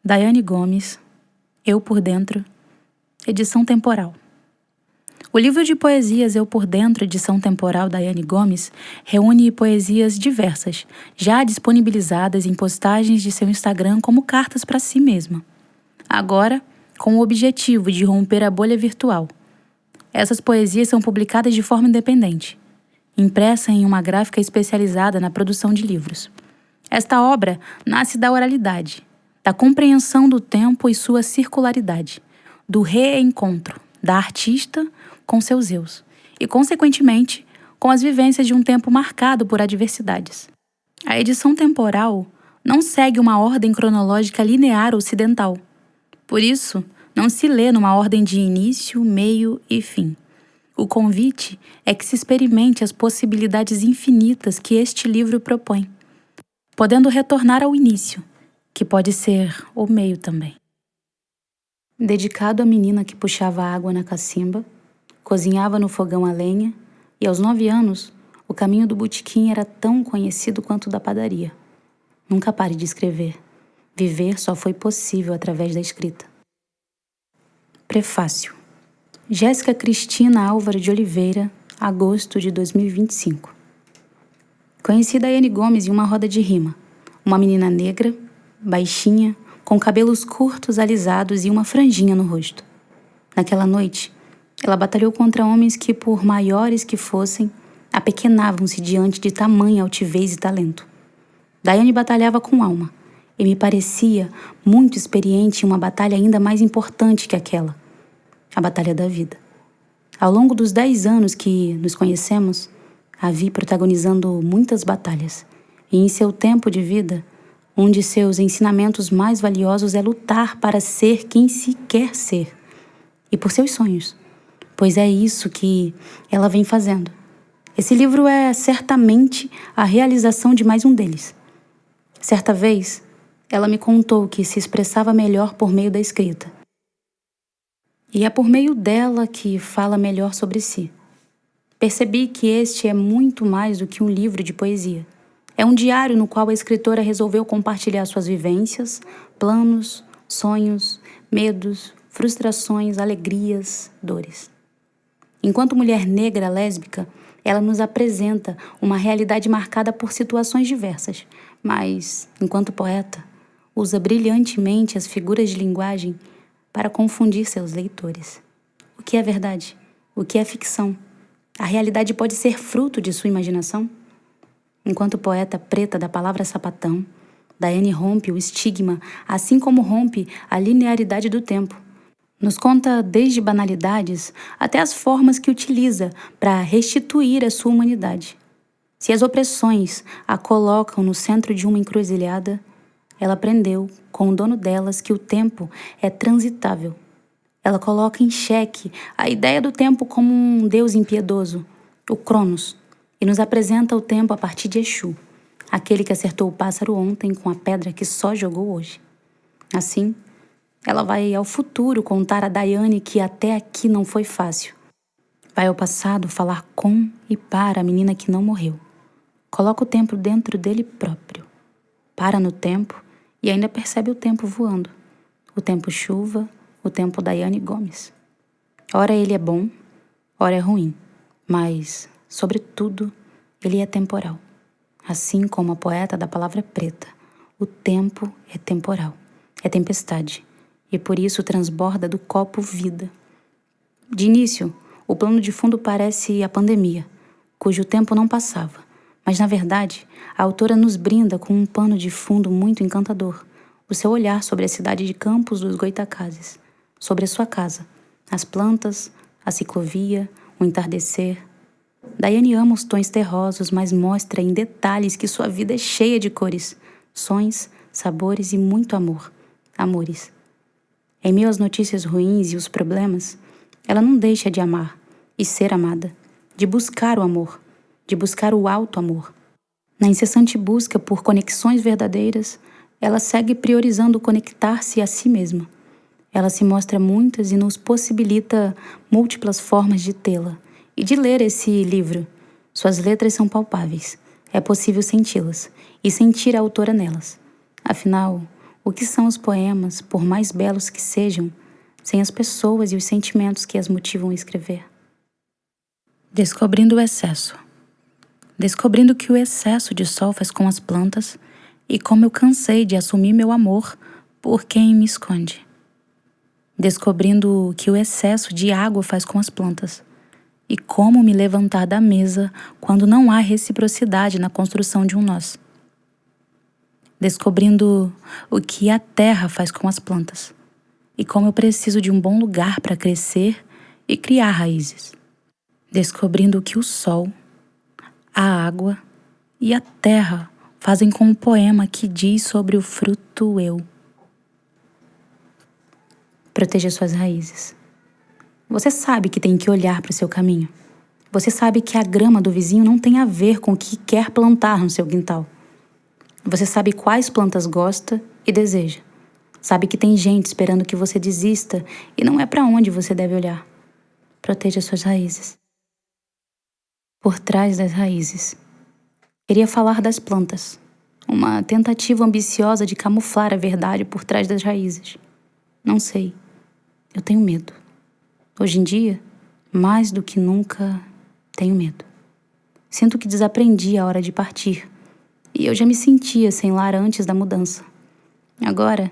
Daiane Gomes, Eu por Dentro, edição temporal. O livro de poesias Eu por Dentro, edição temporal Daiane Gomes, reúne poesias diversas, já disponibilizadas em postagens de seu Instagram como cartas para si mesma. Agora, com o objetivo de romper a bolha virtual. Essas poesias são publicadas de forma independente, impressa em uma gráfica especializada na produção de livros. Esta obra nasce da oralidade, da compreensão do tempo e sua circularidade, do reencontro da artista com seus eus e, consequentemente, com as vivências de um tempo marcado por adversidades. A edição temporal não segue uma ordem cronológica linear ocidental. Por isso, não se lê numa ordem de início, meio e fim. O convite é que se experimente as possibilidades infinitas que este livro propõe, podendo retornar ao início, que pode ser o meio também. Dedicado à menina que puxava água na cacimba, cozinhava no fogão a lenha e, aos 9 anos, o caminho do botequim era tão conhecido quanto o da padaria. Nunca pare de escrever. Viver só foi possível através da escrita. Prefácio. Jéssica Cristina Álvaro de Oliveira, agosto de 2025. Conheci Daiane Gomes em uma roda de rima. Uma menina negra, baixinha, com cabelos curtos alisados e uma franjinha no rosto. Naquela noite, ela batalhou contra homens que, por maiores que fossem, apequenavam-se diante de tamanha altivez e talento. Daiane batalhava com alma, e me parecia muito experiente em uma batalha ainda mais importante que aquela, a batalha da vida. Ao longo dos 10 anos que nos conhecemos, a vi protagonizando muitas batalhas, e em seu tempo de vida, um de seus ensinamentos mais valiosos é lutar para ser quem se quer ser, e por seus sonhos, pois é isso que ela vem fazendo. Esse livro é certamente a realização de mais um deles. Certa vez, ela me contou que se expressava melhor por meio da escrita. E é por meio dela que fala melhor sobre si. Percebi que este é muito mais do que um livro de poesia. É um diário no qual a escritora resolveu compartilhar suas vivências, planos, sonhos, medos, frustrações, alegrias, dores. Enquanto mulher negra lésbica, ela nos apresenta uma realidade marcada por situações diversas, mas, enquanto poeta, usa brilhantemente as figuras de linguagem para confundir seus leitores. O que é verdade? O que é ficção? A realidade pode ser fruto de sua imaginação? Enquanto poeta preta da palavra sapatão, Daiane rompe o estigma, assim como rompe a linearidade do tempo. Nos conta desde banalidades até as formas que utiliza para restituir a sua humanidade. Se as opressões a colocam no centro de uma encruzilhada, ela aprendeu com o dono delas que o tempo é transitável. Ela coloca em xeque a ideia do tempo como um deus impiedoso, o Cronos, e nos apresenta o tempo a partir de Exu, aquele que acertou o pássaro ontem com a pedra que só jogou hoje. Assim, ela vai ao futuro contar a Daiane que até aqui não foi fácil. Vai ao passado falar com e para a menina que não morreu. Coloca o tempo dentro dele próprio. Para no tempo e ainda percebe o tempo voando. O tempo chuva, o tempo Daiane Gomes. Ora ele é bom, ora é ruim, mas, sobretudo, ele é temporal. Assim como a poeta da palavra preta, o tempo é temporal, é tempestade, e por isso transborda do copo vida. De início, o plano de fundo parece a pandemia, cujo tempo não passava, mas na verdade, a autora nos brinda com um pano de fundo muito encantador, o seu olhar sobre a cidade de Campos dos Goitacazes, sobre a sua casa, as plantas, a ciclovia, o entardecer. Daiane ama os tons terrosos, mas mostra em detalhes que sua vida é cheia de cores, sons, sabores e muito amor. Amores. Em meio às notícias ruins e os problemas, ela não deixa de amar e ser amada, de buscar o amor, de buscar o alto amor. Na incessante busca por conexões verdadeiras, ela segue priorizando conectar-se a si mesma. Ela se mostra muitas e nos possibilita múltiplas formas de tê-la e de ler esse livro. Suas letras são palpáveis. É possível senti-las e sentir a autora nelas. Afinal, O que são os poemas, por mais belos que sejam, sem as pessoas e os sentimentos que as motivam a escrever? Descobrindo o excesso. Descobrindo que o excesso de sol faz com as plantas e como eu cansei de assumir meu amor por quem me esconde. Descobrindo que o excesso de água faz com as plantas e como me levantar da mesa quando não há reciprocidade na construção de um nós. Descobrindo o que a terra faz com as plantas e como eu preciso de um bom lugar para crescer e criar raízes. Descobrindo o que o sol, a água e a terra fazem com o poema que diz sobre o fruto eu. Proteja suas raízes. Você sabe que tem que olhar para o seu caminho. Você sabe que a grama do vizinho não tem a ver com o que quer plantar no seu quintal. Você sabe quais plantas gosta e deseja. Sabe que tem gente esperando que você desista e não é para onde você deve olhar. Proteja suas raízes. Por trás das raízes. Queria falar das plantas. Uma tentativa ambiciosa de camuflar a verdade por trás das raízes. Não sei. Eu tenho medo. Hoje em dia, mais do que nunca, tenho medo. Sinto que desaprendi a hora de partir. E eu já me sentia sem lar antes da mudança. Agora,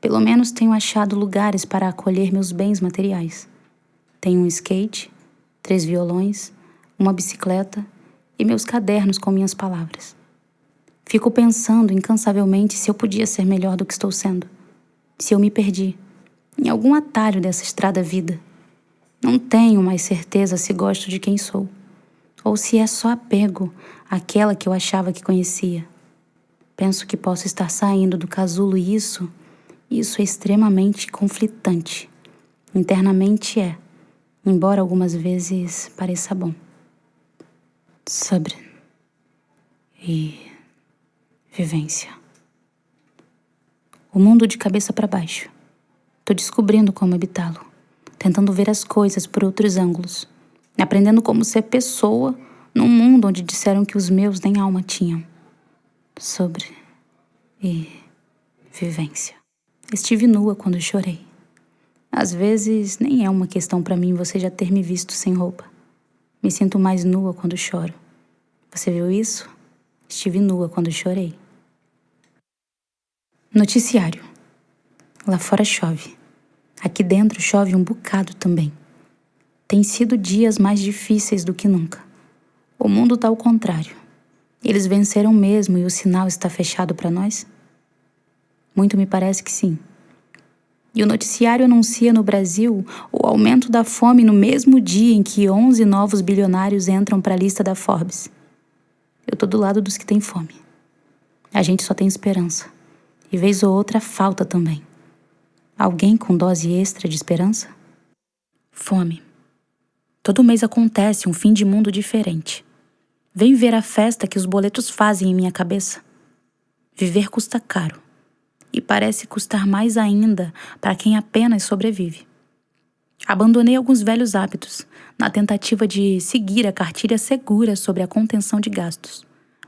pelo menos tenho achado lugares para acolher meus bens materiais. Tenho um skate, 3 violões, uma bicicleta e meus cadernos com minhas palavras. Fico pensando incansavelmente se eu podia ser melhor do que estou sendo. Se eu me perdi em algum atalho dessa estrada vida. Não tenho mais certeza se gosto de quem sou, ou se é só apego àquela que eu achava que conhecia. Penso que posso estar saindo do casulo e isso é extremamente conflitante. Internamente é, embora algumas vezes pareça bom. Sabr e vivência. O mundo de cabeça para baixo. Tô descobrindo como habitá-lo, tentando ver as coisas por outros ângulos, aprendendo como ser pessoa num mundo onde disseram que os meus nem alma tinham. Sobre e vivência. Estive nua quando chorei. Às vezes nem é uma questão para mim você já ter me visto sem roupa. Me sinto mais nua quando choro. Você viu isso? Estive nua quando chorei. Noticiário. Lá fora chove. Aqui dentro chove um bocado também. Tem sido dias mais difíceis do que nunca. O mundo tá ao contrário. Eles venceram mesmo e o sinal está fechado para nós? Muito me parece que sim. E o noticiário anuncia no Brasil o aumento da fome no mesmo dia em que 11 novos bilionários entram para a lista da Forbes. Eu tô do lado dos que têm fome. A gente só tem esperança. E vez ou outra falta também. Alguém com dose extra de esperança? Fome. Todo mês acontece um fim de mundo diferente. Vem ver a festa que os boletos fazem em minha cabeça. Viver custa caro. E parece custar mais ainda para quem apenas sobrevive. Abandonei alguns velhos hábitos, na tentativa de seguir a cartilha segura sobre a contenção de gastos.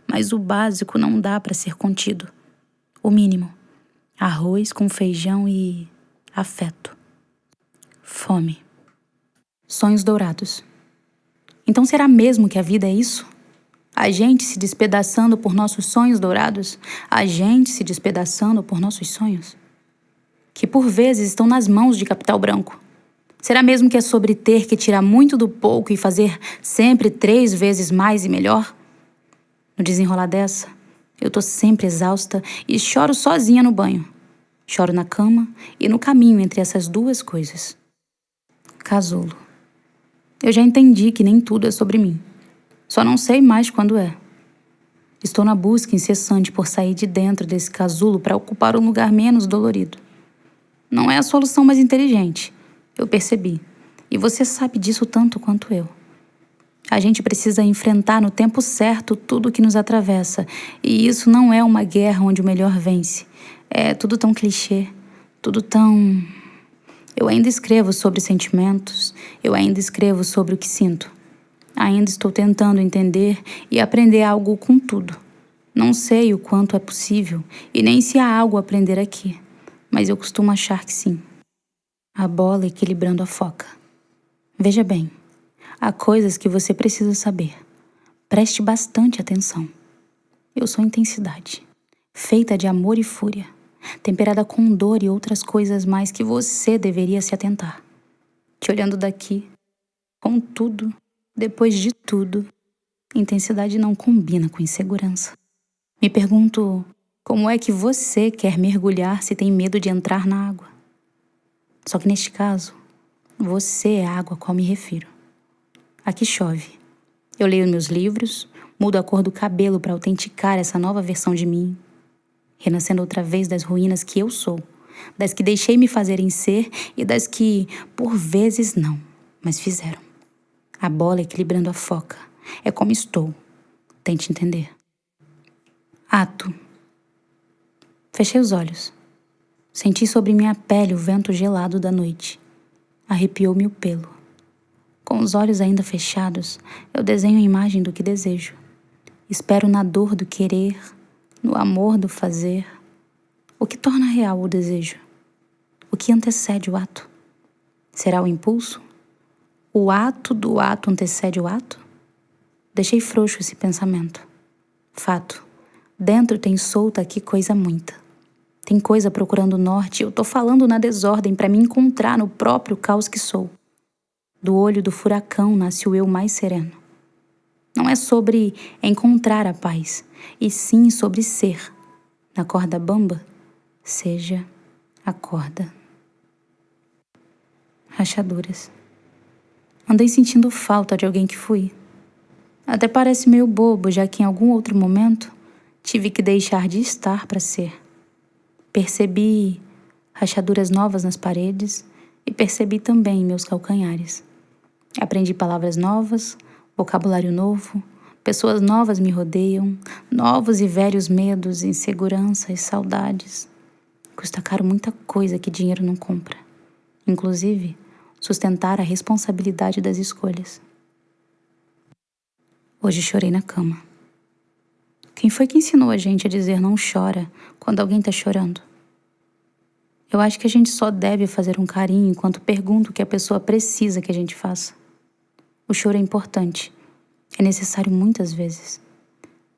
Mas o básico não dá para ser contido. O mínimo. Arroz com feijão e afeto. Fome. Sonhos dourados. Então será mesmo que a vida é isso? A gente se despedaçando por nossos sonhos dourados? A gente se despedaçando por nossos sonhos? Que por vezes estão nas mãos de capital branco. Será mesmo que é sobre ter que tirar muito do pouco e fazer sempre 3 vezes mais e melhor? No desenrolar dessa, eu tô sempre exausta e choro sozinha no banho. Choro na cama e no caminho entre essas duas coisas. Casulo. Eu já entendi que nem tudo é sobre mim. Só não sei mais quando é. Estou na busca incessante por sair de dentro desse casulo para ocupar um lugar menos dolorido. Não é a solução mais inteligente, eu percebi. E você sabe disso tanto quanto eu. A gente precisa enfrentar no tempo certo tudo que nos atravessa. E isso não é uma guerra onde o melhor vence. É tudo tão clichê, tudo tão... Eu ainda escrevo sobre sentimentos, eu ainda escrevo sobre o que sinto. Ainda estou tentando entender e aprender algo com tudo. Não sei o quanto é possível e nem se há algo a aprender aqui, mas eu costumo achar que sim. A bola equilibrando a foca. Veja bem, há coisas que você precisa saber. Preste bastante atenção. Eu sou intensidade, feita de amor e fúria, temperada com dor e outras coisas mais que você deveria se atentar. Te olhando daqui, contudo, depois de tudo, intensidade não combina com insegurança. Me pergunto, como é que você quer mergulhar se tem medo de entrar na água? Só que neste caso, você é a água a qual me refiro. Aqui chove. Eu leio meus livros, mudo a cor do cabelo para autenticar essa nova versão de mim, renascendo outra vez das ruínas que eu sou, das que deixei me fazerem ser e das que, por vezes, não, mas fizeram. A bola equilibrando a foca. É como estou. Tente entender. Ato. Fechei os olhos. Senti sobre minha pele o vento gelado da noite. Arrepiou-me o pelo. Com os olhos ainda fechados, eu desenho a imagem do que desejo. Espero na dor do querer, no amor do fazer. O que torna real o desejo? O que antecede o ato? Será o impulso? O ato do ato antecede o ato? Deixei frouxo esse pensamento. Fato. Dentro tem solta aqui coisa muita. Tem coisa procurando o norte e eu tô falando na desordem para me encontrar no próprio caos que sou. Do olho do furacão nasce o eu mais sereno. Não é sobre encontrar a paz, e sim sobre ser. Na corda bamba, seja a corda. Rachaduras. Andei sentindo falta de alguém que fui. Até parece meio bobo, já que em algum outro momento tive que deixar de estar para ser. Percebi rachaduras novas nas paredes e percebi também meus calcanhares. Aprendi palavras novas, vocabulário novo, pessoas novas me rodeiam, novos e velhos medos, inseguranças, saudades. Custa caro muita coisa que dinheiro não compra. Inclusive, sustentar a responsabilidade das escolhas. Hoje chorei na cama. Quem foi que ensinou a gente a dizer não chora quando alguém tá chorando? Eu acho que a gente só deve fazer um carinho enquanto pergunta o que a pessoa precisa que a gente faça. O choro é importante. É necessário muitas vezes.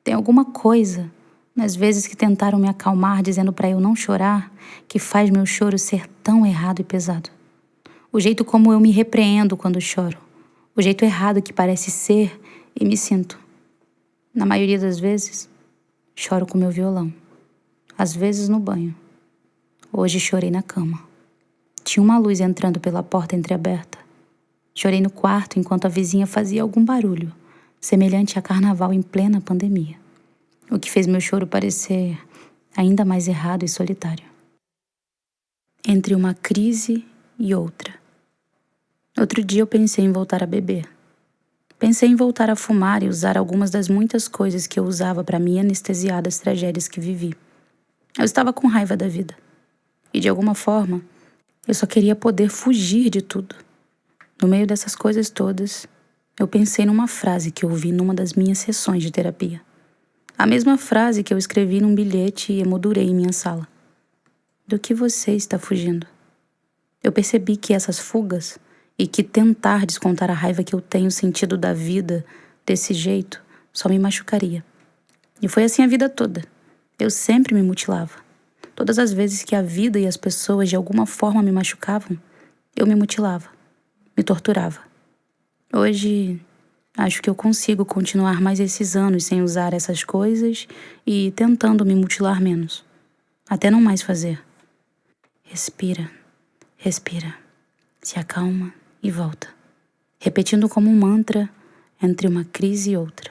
Tem alguma coisa, nas vezes que tentaram me acalmar dizendo para eu não chorar, que faz meu choro ser tão errado e pesado. O jeito como eu me repreendo quando choro. O jeito errado que parece ser e me sinto. Na maioria das vezes, choro com meu violão. Às vezes no banho. Hoje chorei na cama. Tinha uma luz entrando pela porta entreaberta. Chorei no quarto enquanto a vizinha fazia algum barulho, semelhante a carnaval em plena pandemia. O que fez meu choro parecer ainda mais errado e solitário. Entre uma crise e outra. Outro dia eu pensei em voltar a beber. Pensei em voltar a fumar e usar algumas das muitas coisas que eu usava para me anestesiar das tragédias que vivi. Eu estava com raiva da vida. E de alguma forma, eu só queria poder fugir de tudo. No meio dessas coisas todas, eu pensei numa frase que eu ouvi numa das minhas sessões de terapia. A mesma frase que eu escrevi num bilhete e emoldurei em minha sala. Do que você está fugindo? Eu percebi que essas fugas e que tentar descontar a raiva que eu tenho sentido da vida desse jeito só me machucaria. E foi assim a vida toda. Eu sempre me mutilava. Todas as vezes que a vida e as pessoas de alguma forma me machucavam, eu me mutilava. Me torturava. Hoje, acho que eu consigo continuar mais esses anos sem usar essas coisas e tentando me mutilar menos. Até não mais fazer. Respira, respira, se acalma e volta. Repetindo como um mantra entre uma crise e outra.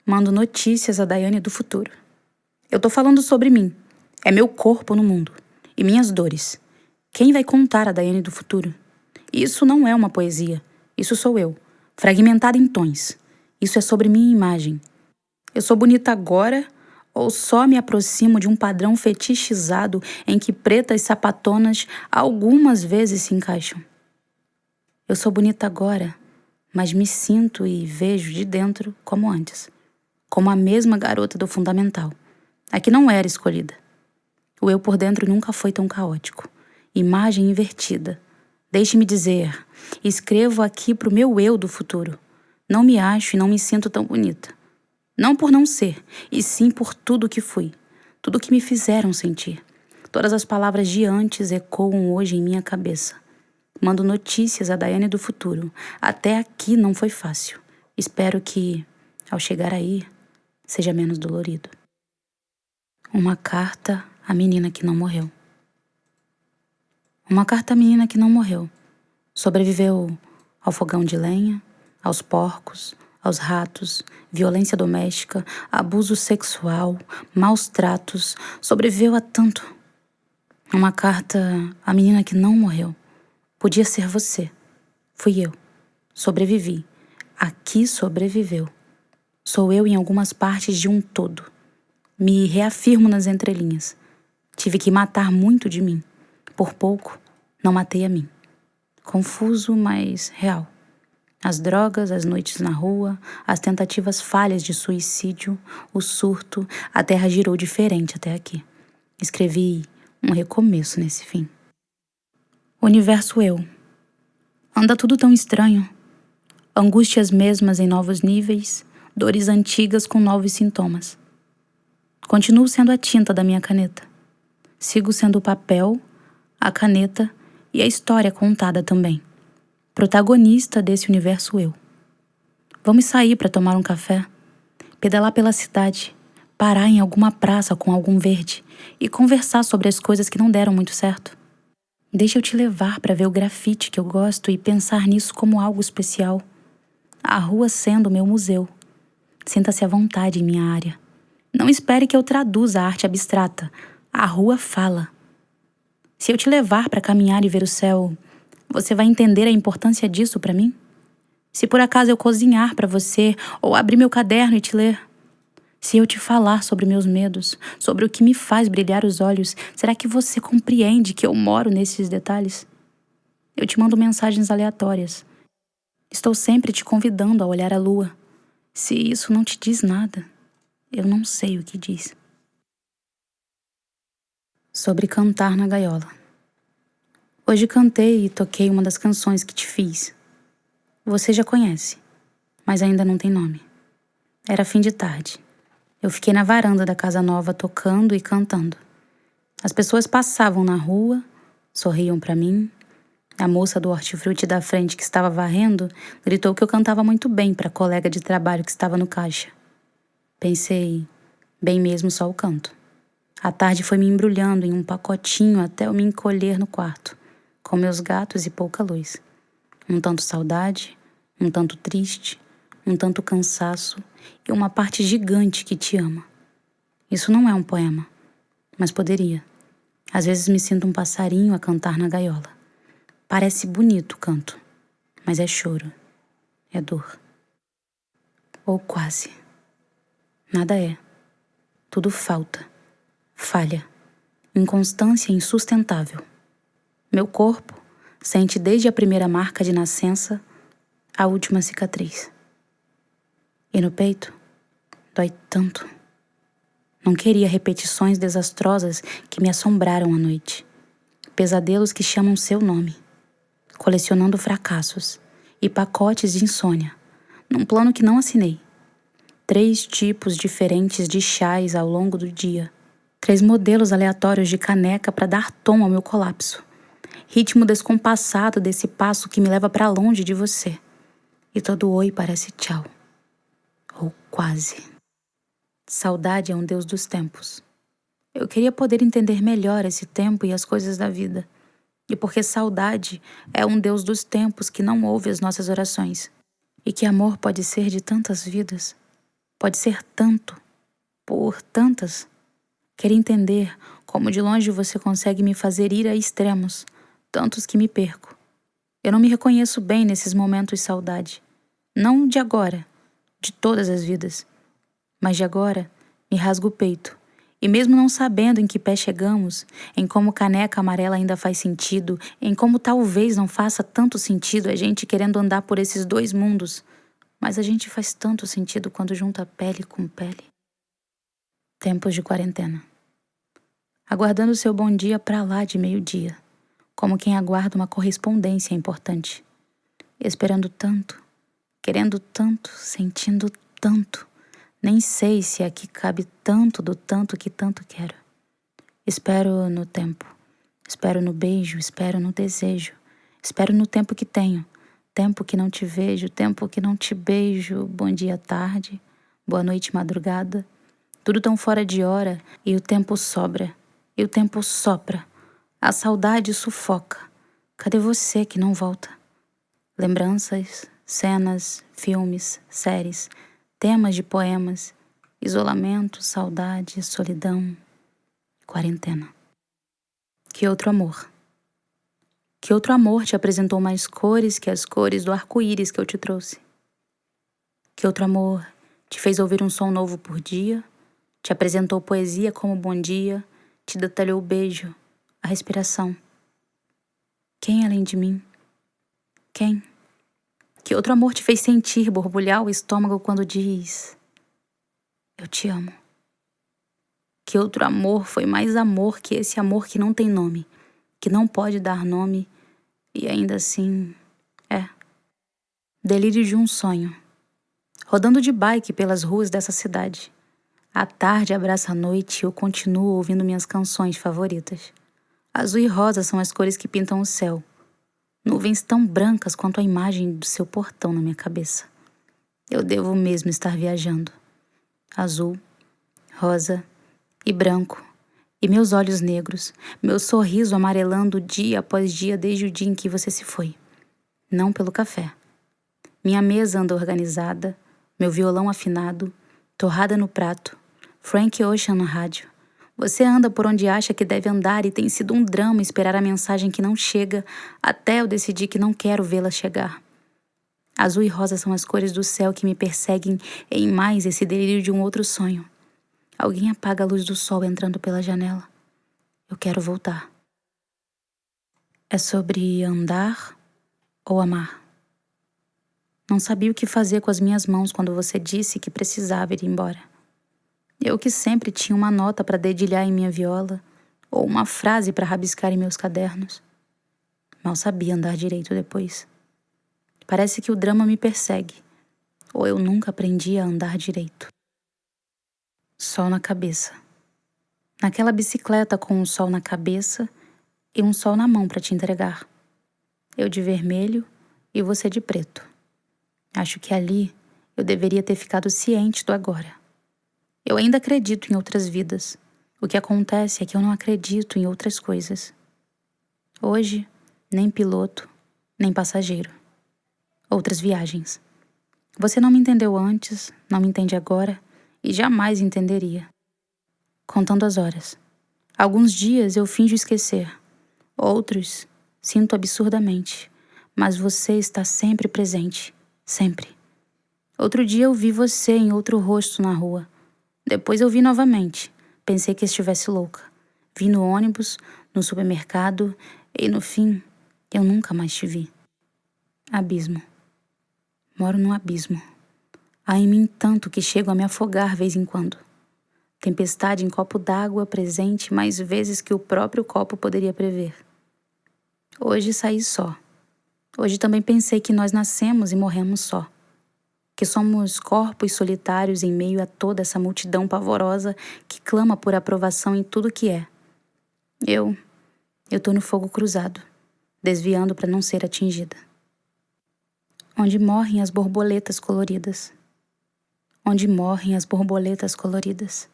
Mando notícias a Daiane do futuro. Eu tô falando sobre mim. É meu corpo no mundo. E minhas dores. Quem vai contar a Daiane do futuro? Isso não é uma poesia. Isso sou eu, fragmentada em tons. Isso é sobre minha imagem. Eu sou bonita agora ou só me aproximo de um padrão fetichizado em que pretas sapatonas algumas vezes se encaixam? Eu sou bonita agora, mas me sinto e vejo de dentro como antes. como a mesma garota do fundamental, a que não era escolhida. O eu por dentro nunca foi tão caótico. Imagem invertida. Deixe-me dizer, escrevo aqui pro meu eu do futuro. Não me acho e não me sinto tão bonita. Não por não ser, e sim por tudo que fui. Tudo que me fizeram sentir. Todas as palavras de antes ecoam hoje em minha cabeça. Mando notícias à Daiane do futuro. Até aqui não foi fácil. Espero que, ao chegar aí, seja menos dolorido. Uma carta à menina que não morreu. Uma carta à menina que não morreu. Sobreviveu ao fogão de lenha, aos porcos, aos ratos, violência doméstica, abuso sexual, maus tratos. Sobreviveu a tanto. Uma carta à menina que não morreu. Podia ser você. Fui eu. Sobrevivi. Aqui sobreviveu. Sou eu em algumas partes de um todo. Me reafirmo nas entrelinhas. Tive que matar muito de mim. Por pouco, não matei a mim. Confuso, mas real. As drogas, as noites na rua, as tentativas falhas de suicídio, o surto, a terra girou diferente até aqui. Escrevi um recomeço nesse fim. Universo eu. Anda tudo tão estranho. Angústias mesmas em novos níveis, dores antigas com novos sintomas. Continuo sendo a tinta da minha caneta. Sigo sendo o papel, a caneta e a história contada também. Protagonista desse universo eu. Vamos sair para tomar um café, pedalar pela cidade, parar em alguma praça com algum verde e conversar sobre as coisas que não deram muito certo. Deixa eu te levar para ver o grafite que eu gosto e pensar nisso como algo especial. A rua sendo meu museu. Sinta-se à vontade em minha área. Não espere que eu traduza a arte abstrata. A rua fala. Se eu te levar para caminhar e ver o céu, você vai entender a importância disso para mim? Se por acaso eu cozinhar para você ou abrir meu caderno e te ler? Se eu te falar sobre meus medos, sobre o que me faz brilhar os olhos, será que você compreende que eu moro nesses detalhes? Eu te mando mensagens aleatórias. Estou sempre te convidando a olhar a lua. Se isso não te diz nada, eu não sei o que diz. Sobre cantar na gaiola. Hoje cantei e toquei uma das canções que te fiz. Você já conhece, mas ainda não tem nome. Era fim de tarde. Eu fiquei na varanda da casa nova tocando e cantando. As pessoas passavam na rua, sorriam para mim. A moça do hortifruti da frente que estava varrendo gritou que eu cantava muito bem para a colega de trabalho que estava no caixa. Pensei, bem mesmo só o canto. A tarde foi me embrulhando em um pacotinho até eu me encolher no quarto, com meus gatos e pouca luz. Um tanto saudade, um tanto triste, um tanto cansaço e uma parte gigante que te ama. Isso não é um poema, mas poderia. Às vezes me sinto um passarinho a cantar na gaiola. Parece bonito o canto, mas é choro, é dor. Ou quase. Nada é. Tudo falta, falha, inconstância insustentável. Meu corpo sente desde a primeira marca de nascença a última cicatriz. E no peito, dói tanto. Não queria repetições desastrosas que me assombraram à noite. Pesadelos que chamam seu nome. Colecionando fracassos e pacotes de insônia, num plano que não assinei. 3 tipos diferentes de chás ao longo do dia. 3 modelos aleatórios de caneca para dar tom ao meu colapso. Ritmo descompassado desse passo que me leva para longe de você. E todo oi parece tchau. Ou quase. Saudade é um deus dos tempos. Eu queria poder entender melhor esse tempo e as coisas da vida. E porque saudade é um deus dos tempos que não ouve as nossas orações. E que amor pode ser de tantas vidas. Pode ser tanto, por tantas. Queria entender como de longe você consegue me fazer ir a extremos, tantos que me perco. Eu não me reconheço bem nesses momentos de saudade. Não de agora, de todas as vidas. Mas de agora, me rasgo o peito. E mesmo não sabendo em que pé chegamos, em como caneca amarela ainda faz sentido, em como talvez não faça tanto sentido a gente querendo andar por esses 2 mundos, mas a gente faz tanto sentido quando junta pele com pele. Tempos de quarentena. Aguardando seu bom dia pra lá de meio-dia, como quem aguarda uma correspondência importante. Esperando tanto, querendo tanto, sentindo tanto. Nem sei se aqui cabe tanto do tanto que tanto quero. Espero no tempo, espero no beijo, espero no desejo. Espero no tempo que tenho, tempo que não te vejo, tempo que não te beijo. Bom dia, tarde, boa noite, madrugada. Tudo tão fora de hora e o tempo sobra, e o tempo sopra. A saudade sufoca. Cadê você que não volta? Lembranças, cenas, filmes, séries, temas de poemas, isolamento, saudade, solidão, quarentena. Que outro amor? Que outro amor te apresentou mais cores que as cores do arco-íris que eu te trouxe? Que outro amor te fez ouvir um som novo por dia? Te apresentou poesia como bom dia? Te detalhou o beijo, a respiração? Quem além de mim? Quem? Que outro amor te fez sentir borbulhar o estômago quando diz: eu te amo? Que outro amor foi mais amor que esse amor que não tem nome, que não pode dar nome e ainda assim é? Delírio de um sonho. Rodando de bike pelas ruas dessa cidade. A tarde abraça a noite e eu continuo ouvindo minhas canções favoritas. Azul e rosa são as cores que pintam o céu. Nuvens tão brancas quanto a imagem do seu portão na minha cabeça. Eu devo mesmo estar viajando. Azul, rosa e branco. E meus olhos negros, meu sorriso amarelando dia após dia desde o dia em que você se foi. Não pelo café. Minha mesa anda organizada, meu violão afinado, torrada no prato, Frank Ocean no rádio. Você anda por onde acha que deve andar e tem sido um drama esperar a mensagem que não chega até eu decidir que não quero vê-la chegar. Azul e rosa são as cores do céu que me perseguem em mais esse delírio de um outro sonho. Alguém apaga a luz do sol entrando pela janela. Eu quero voltar. É sobre andar ou amar. Não sabia o que fazer com as minhas mãos quando você disse que precisava ir embora. Eu que sempre tinha uma nota para dedilhar em minha viola, ou uma frase para rabiscar em meus cadernos. Mal sabia andar direito depois. Parece que o drama me persegue, ou eu nunca aprendi a andar direito. Sol na cabeça. Naquela bicicleta com um sol na cabeça e um sol na mão para te entregar. Eu de vermelho e você de preto. Acho que ali eu deveria ter ficado ciente do agora. Eu ainda acredito em outras vidas. O que acontece é que eu não acredito em outras coisas. Hoje, nem piloto, nem passageiro. Outras viagens. Você não me entendeu antes, não me entende agora e jamais entenderia. Contando as horas. Alguns dias eu finjo esquecer. Outros, sinto absurdamente. Mas você está sempre presente. Sempre. Outro dia eu vi você em outro rosto na rua. Depois eu vi novamente. Pensei que estivesse louca. Vi no ônibus, no supermercado e no fim, eu nunca mais te vi. Abismo. Moro num abismo. Há em mim tanto que chego a me afogar vez em quando. Tempestade em copo d'água presente mais vezes que o próprio copo poderia prever. Hoje saí só. Hoje também pensei que nós nascemos e morremos só. Que somos corpos solitários em meio a toda essa multidão pavorosa que clama por aprovação em tudo que é. Eu tô no fogo cruzado, desviando para não ser atingida. Onde morrem as borboletas coloridas. Onde morrem as borboletas coloridas.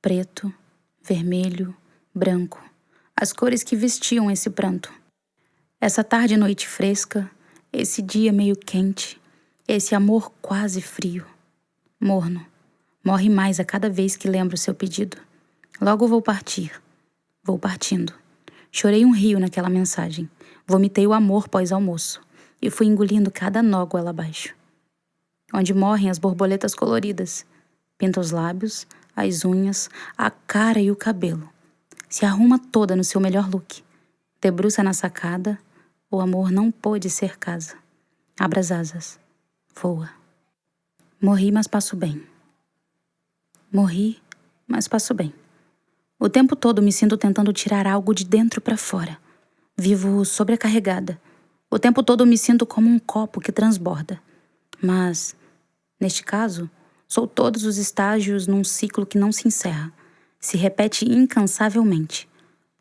Preto, vermelho, branco, as cores que vestiam esse pranto. Essa tarde e noite fresca, esse dia meio quente, esse amor quase frio. Morno, morre mais a cada vez que lembro seu pedido. Logo vou partir. Vou partindo. Chorei um rio naquela mensagem. Vomitei o amor pós-almoço. E fui engolindo cada nó goela abaixo. Onde morrem as borboletas coloridas. Pinta os lábios, as unhas, a cara e o cabelo. Se arruma toda no seu melhor look. Debruça na sacada. O amor não pôde ser casa. Abra as asas. Voa. Morri, mas passo bem. Morri, mas passo bem. O tempo todo me sinto tentando tirar algo de dentro para fora. Vivo sobrecarregada. O tempo todo me sinto como um copo que transborda. Mas, neste caso, sou todos os estágios num ciclo que não se encerra. Se repete incansavelmente.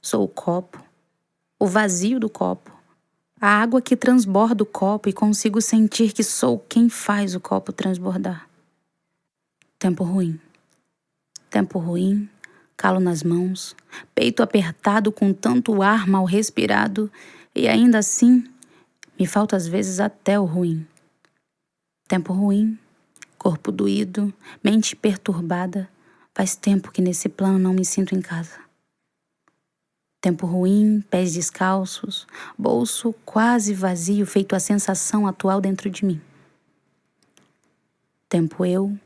Sou o copo, o vazio do copo, a água que transborda o copo e consigo sentir que sou quem faz o copo transbordar. Tempo ruim. Tempo ruim, calo nas mãos, peito apertado com tanto ar mal respirado e ainda assim me falta às vezes até o ruim. Tempo ruim, corpo doído, mente perturbada, faz tempo que nesse plano não me sinto em casa. Tempo ruim, pés descalços, bolso quase vazio feito a sensação atual dentro de mim. Tempo eu,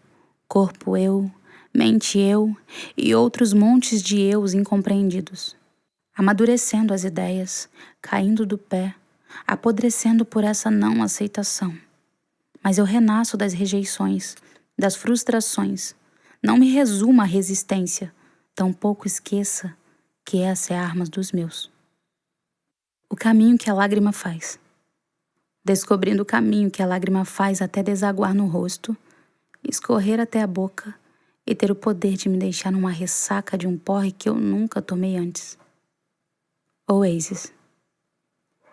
corpo eu, mente eu e outros montes de eus incompreendidos. Amadurecendo as ideias, caindo do pé, apodrecendo por essa não aceitação. Mas eu renasço das rejeições, das frustrações. Não me resuma à resistência, tampouco esqueça que essa é a arma dos meus. O caminho que a lágrima faz. Descobrindo o caminho que a lágrima faz até desaguar no rosto, escorrer até a boca e ter o poder de me deixar numa ressaca de um porre que eu nunca tomei antes. Oasis.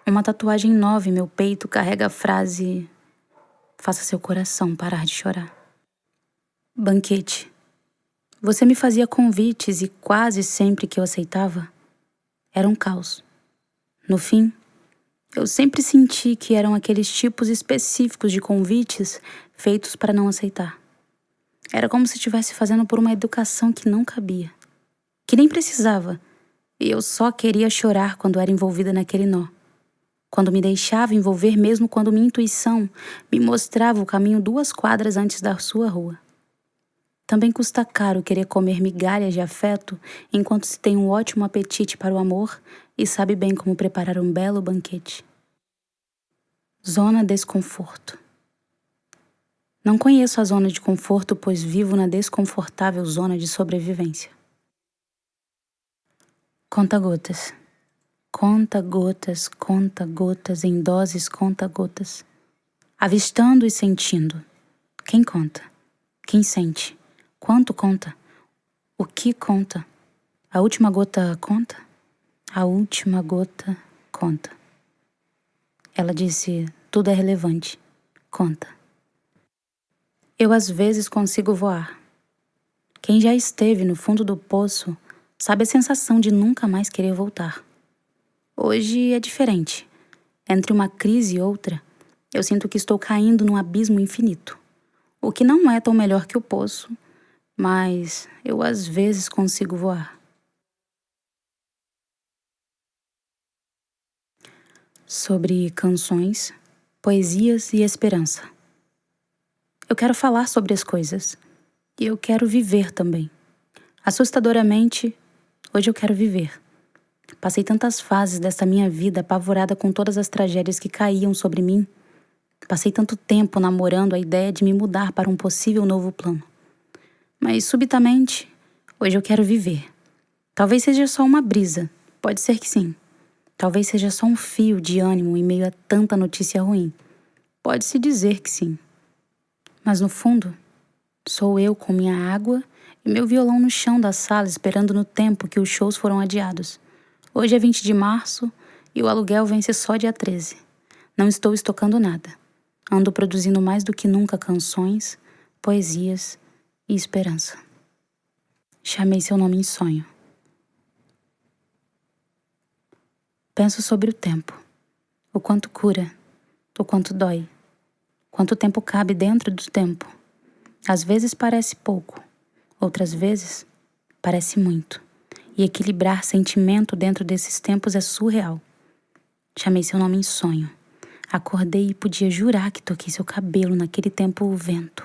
Uma tatuagem nova em meu peito carrega a frase: faça seu coração parar de chorar. Banquete. Você me fazia convites e quase sempre que eu aceitava, era um caos. No fim, eu sempre senti que eram aqueles tipos específicos de convites feitos para não aceitar. Era como se estivesse fazendo por uma educação que não cabia, que nem precisava, e eu só queria chorar quando era envolvida naquele nó. Quando me deixava envolver mesmo quando minha intuição me mostrava o caminho 2 quadras antes da sua rua. Também custa caro querer comer migalhas de afeto enquanto se tem um ótimo apetite para o amor e sabe bem como preparar um belo banquete. Zona desconforto. Não conheço a zona de conforto, pois vivo na desconfortável zona de sobrevivência. Conta-gotas. Conta-gotas, conta-gotas, em doses conta-gotas. Avistando e sentindo. Quem conta? Quem sente? Quanto conta? O que conta? A última gota conta? A última gota conta. Ela disse, tudo é relevante. Conta. Eu às vezes consigo voar. Quem já esteve no fundo do poço sabe a sensação de nunca mais querer voltar. Hoje é diferente. Entre uma crise e outra, eu sinto que estou caindo num abismo infinito. O que não é tão melhor que o poço, mas eu às vezes consigo voar. Sobre canções, poesias e esperança. Eu quero falar sobre as coisas. E eu quero viver também. Assustadoramente, hoje eu quero viver. Passei tantas fases desta minha vida apavorada com todas as tragédias que caíam sobre mim. Passei tanto tempo namorando a ideia de me mudar para um possível novo plano. Mas, subitamente, hoje eu quero viver. Talvez seja só uma brisa. Pode ser que sim. Talvez seja só um fio de ânimo em meio a tanta notícia ruim. Pode-se dizer que sim. Mas, no fundo, sou eu com minha água e meu violão no chão da sala esperando no tempo que os shows foram adiados. Hoje é 20 de março e o aluguel vence só dia 13. Não estou estocando nada. Ando produzindo mais do que nunca canções, poesias e esperança. Chamei seu nome em sonho. Penso sobre o tempo. O quanto cura, o quanto dói. Quanto tempo cabe dentro do tempo. Às vezes parece pouco, outras vezes parece muito. E equilibrar sentimento dentro desses tempos é surreal. Chamei seu nome em sonho. Acordei e podia jurar que toquei seu cabelo naquele tempo vento.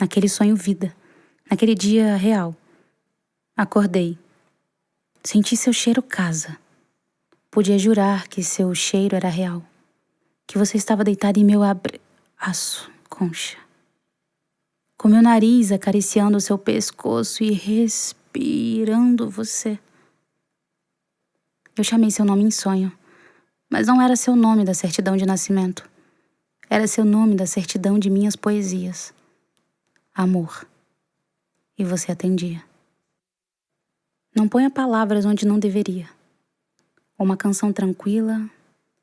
Naquele sonho vida. Naquele dia real. Acordei. Senti seu cheiro casa. Podia jurar que seu cheiro era real. Que você estava deitado em meu abraço, concha. com meu nariz acariciando o seu pescoço e respirando você. Eu chamei seu nome em sonho, mas não era seu nome da certidão de nascimento. Era seu nome da certidão de minhas poesias. Amor. E você atendia. Não ponha palavras onde não deveria. Uma canção tranquila,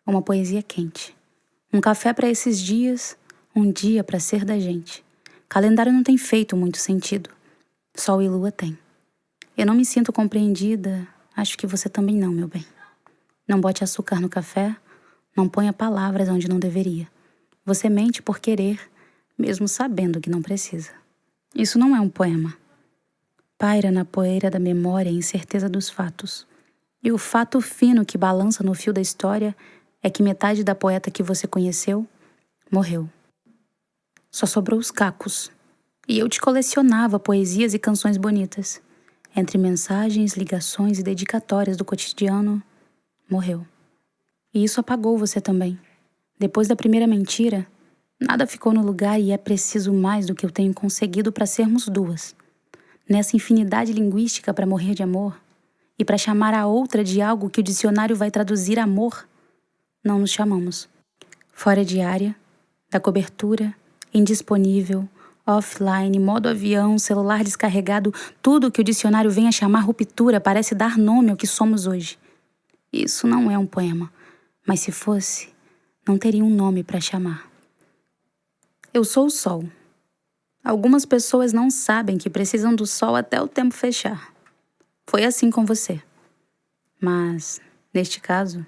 uma poesia quente. Um café para esses dias, um dia para ser da gente. Calendário não tem feito muito sentido. Sol e lua tem. Eu não me sinto compreendida, acho que você também não, meu bem. Não bote açúcar no café, não ponha palavras onde não deveria. Você mente por querer, mesmo sabendo que não precisa. Isso não é um poema. Paira na poeira da memória a incerteza dos fatos. E o fato fino que balança no fio da história é que metade da poeta que você conheceu morreu. Só sobrou os cacos. E eu te colecionava poesias e canções bonitas. Entre mensagens, ligações e dedicatórias do cotidiano, morreu. E isso apagou você também. Depois da primeira mentira, nada ficou no lugar e é preciso mais do que eu tenho conseguido para sermos duas. Nessa infinidade linguística para morrer de amor e para chamar a outra de algo que o dicionário vai traduzir amor, não nos chamamos. Fora de área, da cobertura, indisponível, offline, modo avião, celular descarregado, tudo que o dicionário vem a chamar ruptura parece dar nome ao que somos hoje. Isso não é um poema, mas se fosse, não teria um nome para chamar. Eu sou o sol. Algumas pessoas não sabem que precisam do sol até o tempo fechar. Foi assim com você. Mas, neste caso,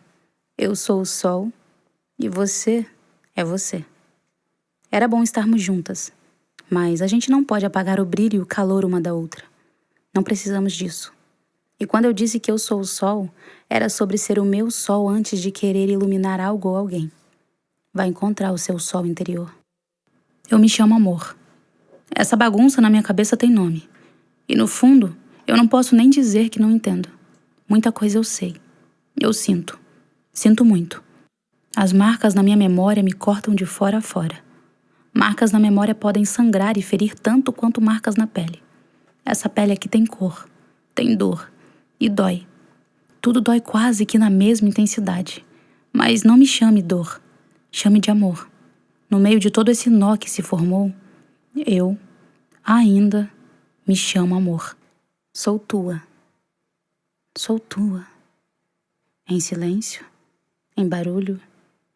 eu sou o sol e você é você. Era bom estarmos juntas, mas a gente não pode apagar o brilho e o calor uma da outra. Não precisamos disso. E quando eu disse que eu sou o sol, era sobre ser o meu sol antes de querer iluminar algo ou alguém. Vai encontrar o seu sol interior. Eu me chamo amor. Essa bagunça na minha cabeça tem nome. E no fundo, eu não posso nem dizer que não entendo. Muita coisa eu sei. Eu sinto. Sinto muito. As marcas na minha memória me cortam de fora a fora. Marcas na memória podem sangrar e ferir tanto quanto marcas na pele. Essa pele aqui tem cor, tem dor e dói. Tudo dói quase que na mesma intensidade. Mas não me chame dor, chame de amor. No meio de todo esse nó que se formou, eu ainda me chamo amor. Sou tua. Sou tua. Em silêncio, em barulho,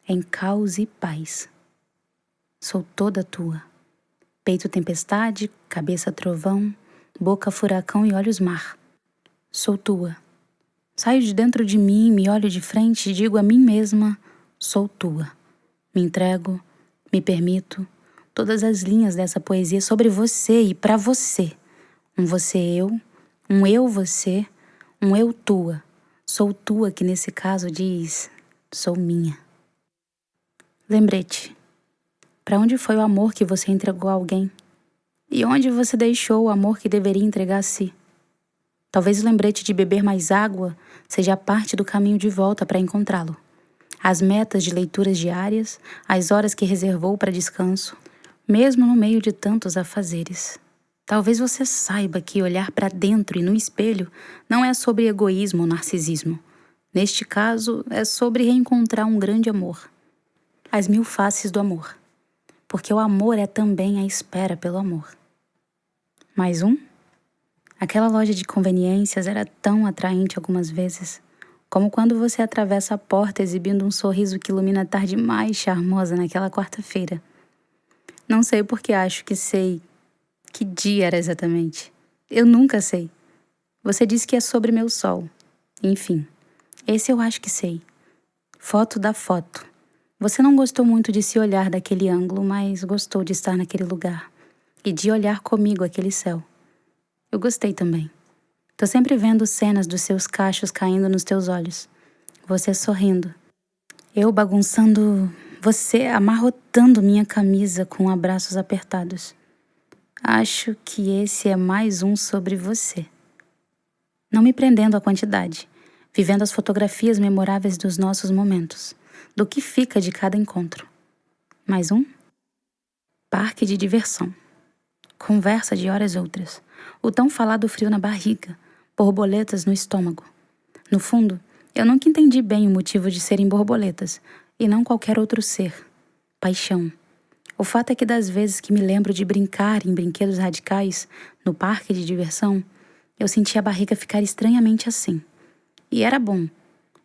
em caos e paz. Sou toda tua. Peito tempestade, cabeça trovão, boca furacão e olhos mar. Sou tua. Saio de dentro de mim, me olho de frente e digo a mim mesma, sou tua. Me entrego, me permito, todas as linhas dessa poesia sobre você e pra você. Um você eu, um eu você, um eu tua. Sou tua que nesse caso diz, sou minha. Lembrete. Para onde foi o amor que você entregou a alguém? E onde você deixou o amor que deveria entregar a si? Talvez o lembrete de beber mais água seja parte do caminho de volta para encontrá-lo. As metas de leituras diárias, as horas que reservou para descanso, mesmo no meio de tantos afazeres. Talvez você saiba que olhar para dentro e no espelho não é sobre egoísmo ou narcisismo. Neste caso, é sobre reencontrar um grande amor. As 1000 faces do amor. Porque o amor é também a espera pelo amor. Mais um? Aquela loja de conveniências era tão atraente algumas vezes, como quando você atravessa a porta exibindo um sorriso que ilumina a tarde mais charmosa naquela quarta-feira. Não sei porque acho que sei que dia era exatamente. Eu nunca sei. Você disse que é sobre meu sol. Enfim, esse eu acho que sei. Foto da foto. Você não gostou muito de se olhar daquele ângulo, mas gostou de estar naquele lugar e de olhar comigo aquele céu. Eu gostei também. Tô sempre vendo cenas dos seus cachos caindo nos teus olhos. Você sorrindo. Eu bagunçando, você amarrotando minha camisa com abraços apertados. Acho que esse é mais um sobre você. Não me prendendo à quantidade, vivendo as fotografias memoráveis dos nossos momentos, do que fica de cada encontro. Mais um? Parque de diversão. conversa de horas outras, o tão falado frio na barriga, borboletas no estômago. No fundo, eu nunca entendi bem o motivo de serem borboletas, e não qualquer outro ser. Paixão. O fato é que das vezes que me lembro de brincar em brinquedos radicais, no parque de diversão, eu sentia a barriga ficar estranhamente assim. E era bom.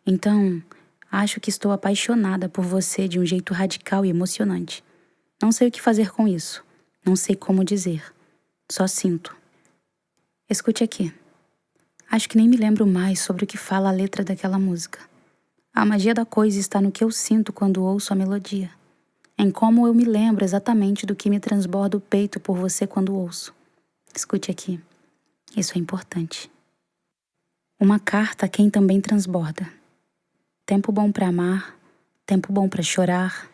Então, acho que estou apaixonada por você de um jeito radical e emocionante. Não sei o que fazer com isso. Não sei como dizer. Só sinto. Escute aqui. Acho que nem me lembro mais sobre o que fala a letra daquela música. A magia da coisa está no que eu sinto quando ouço a melodia. Em como eu me lembro exatamente do que me transborda o peito por você quando ouço. Escute aqui. Isso é importante. Uma carta a quem também transborda. Tempo bom para amar, tempo bom para chorar,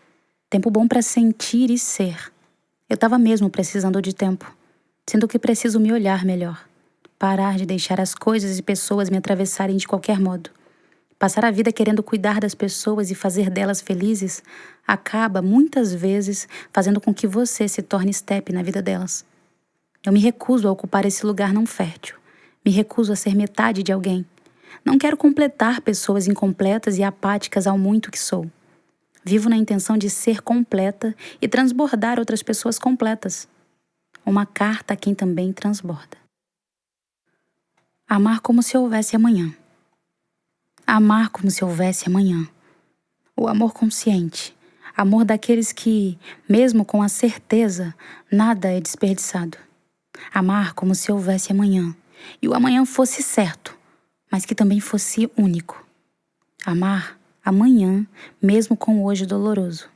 tempo bom para sentir e ser. Eu tava mesmo precisando de tempo. Sinto que preciso me olhar melhor. Parar de deixar as coisas e pessoas me atravessarem de qualquer modo. Passar a vida querendo cuidar das pessoas e fazer delas felizes acaba, muitas vezes, fazendo com que você se torne estepe na vida delas. Eu me recuso a ocupar esse lugar não fértil. Me recuso a ser metade de alguém. Não quero completar pessoas incompletas e apáticas ao muito que sou. Vivo na intenção de ser completa e transbordar outras pessoas completas. Uma carta a quem também transborda. Amar como se houvesse amanhã. Amar como se houvesse amanhã. O amor consciente. Amor daqueles que, mesmo com a certeza, nada é desperdiçado. Amar como se houvesse amanhã. E o amanhã fosse certo, mas que também fosse único. Amar amanhã, mesmo com o hoje doloroso.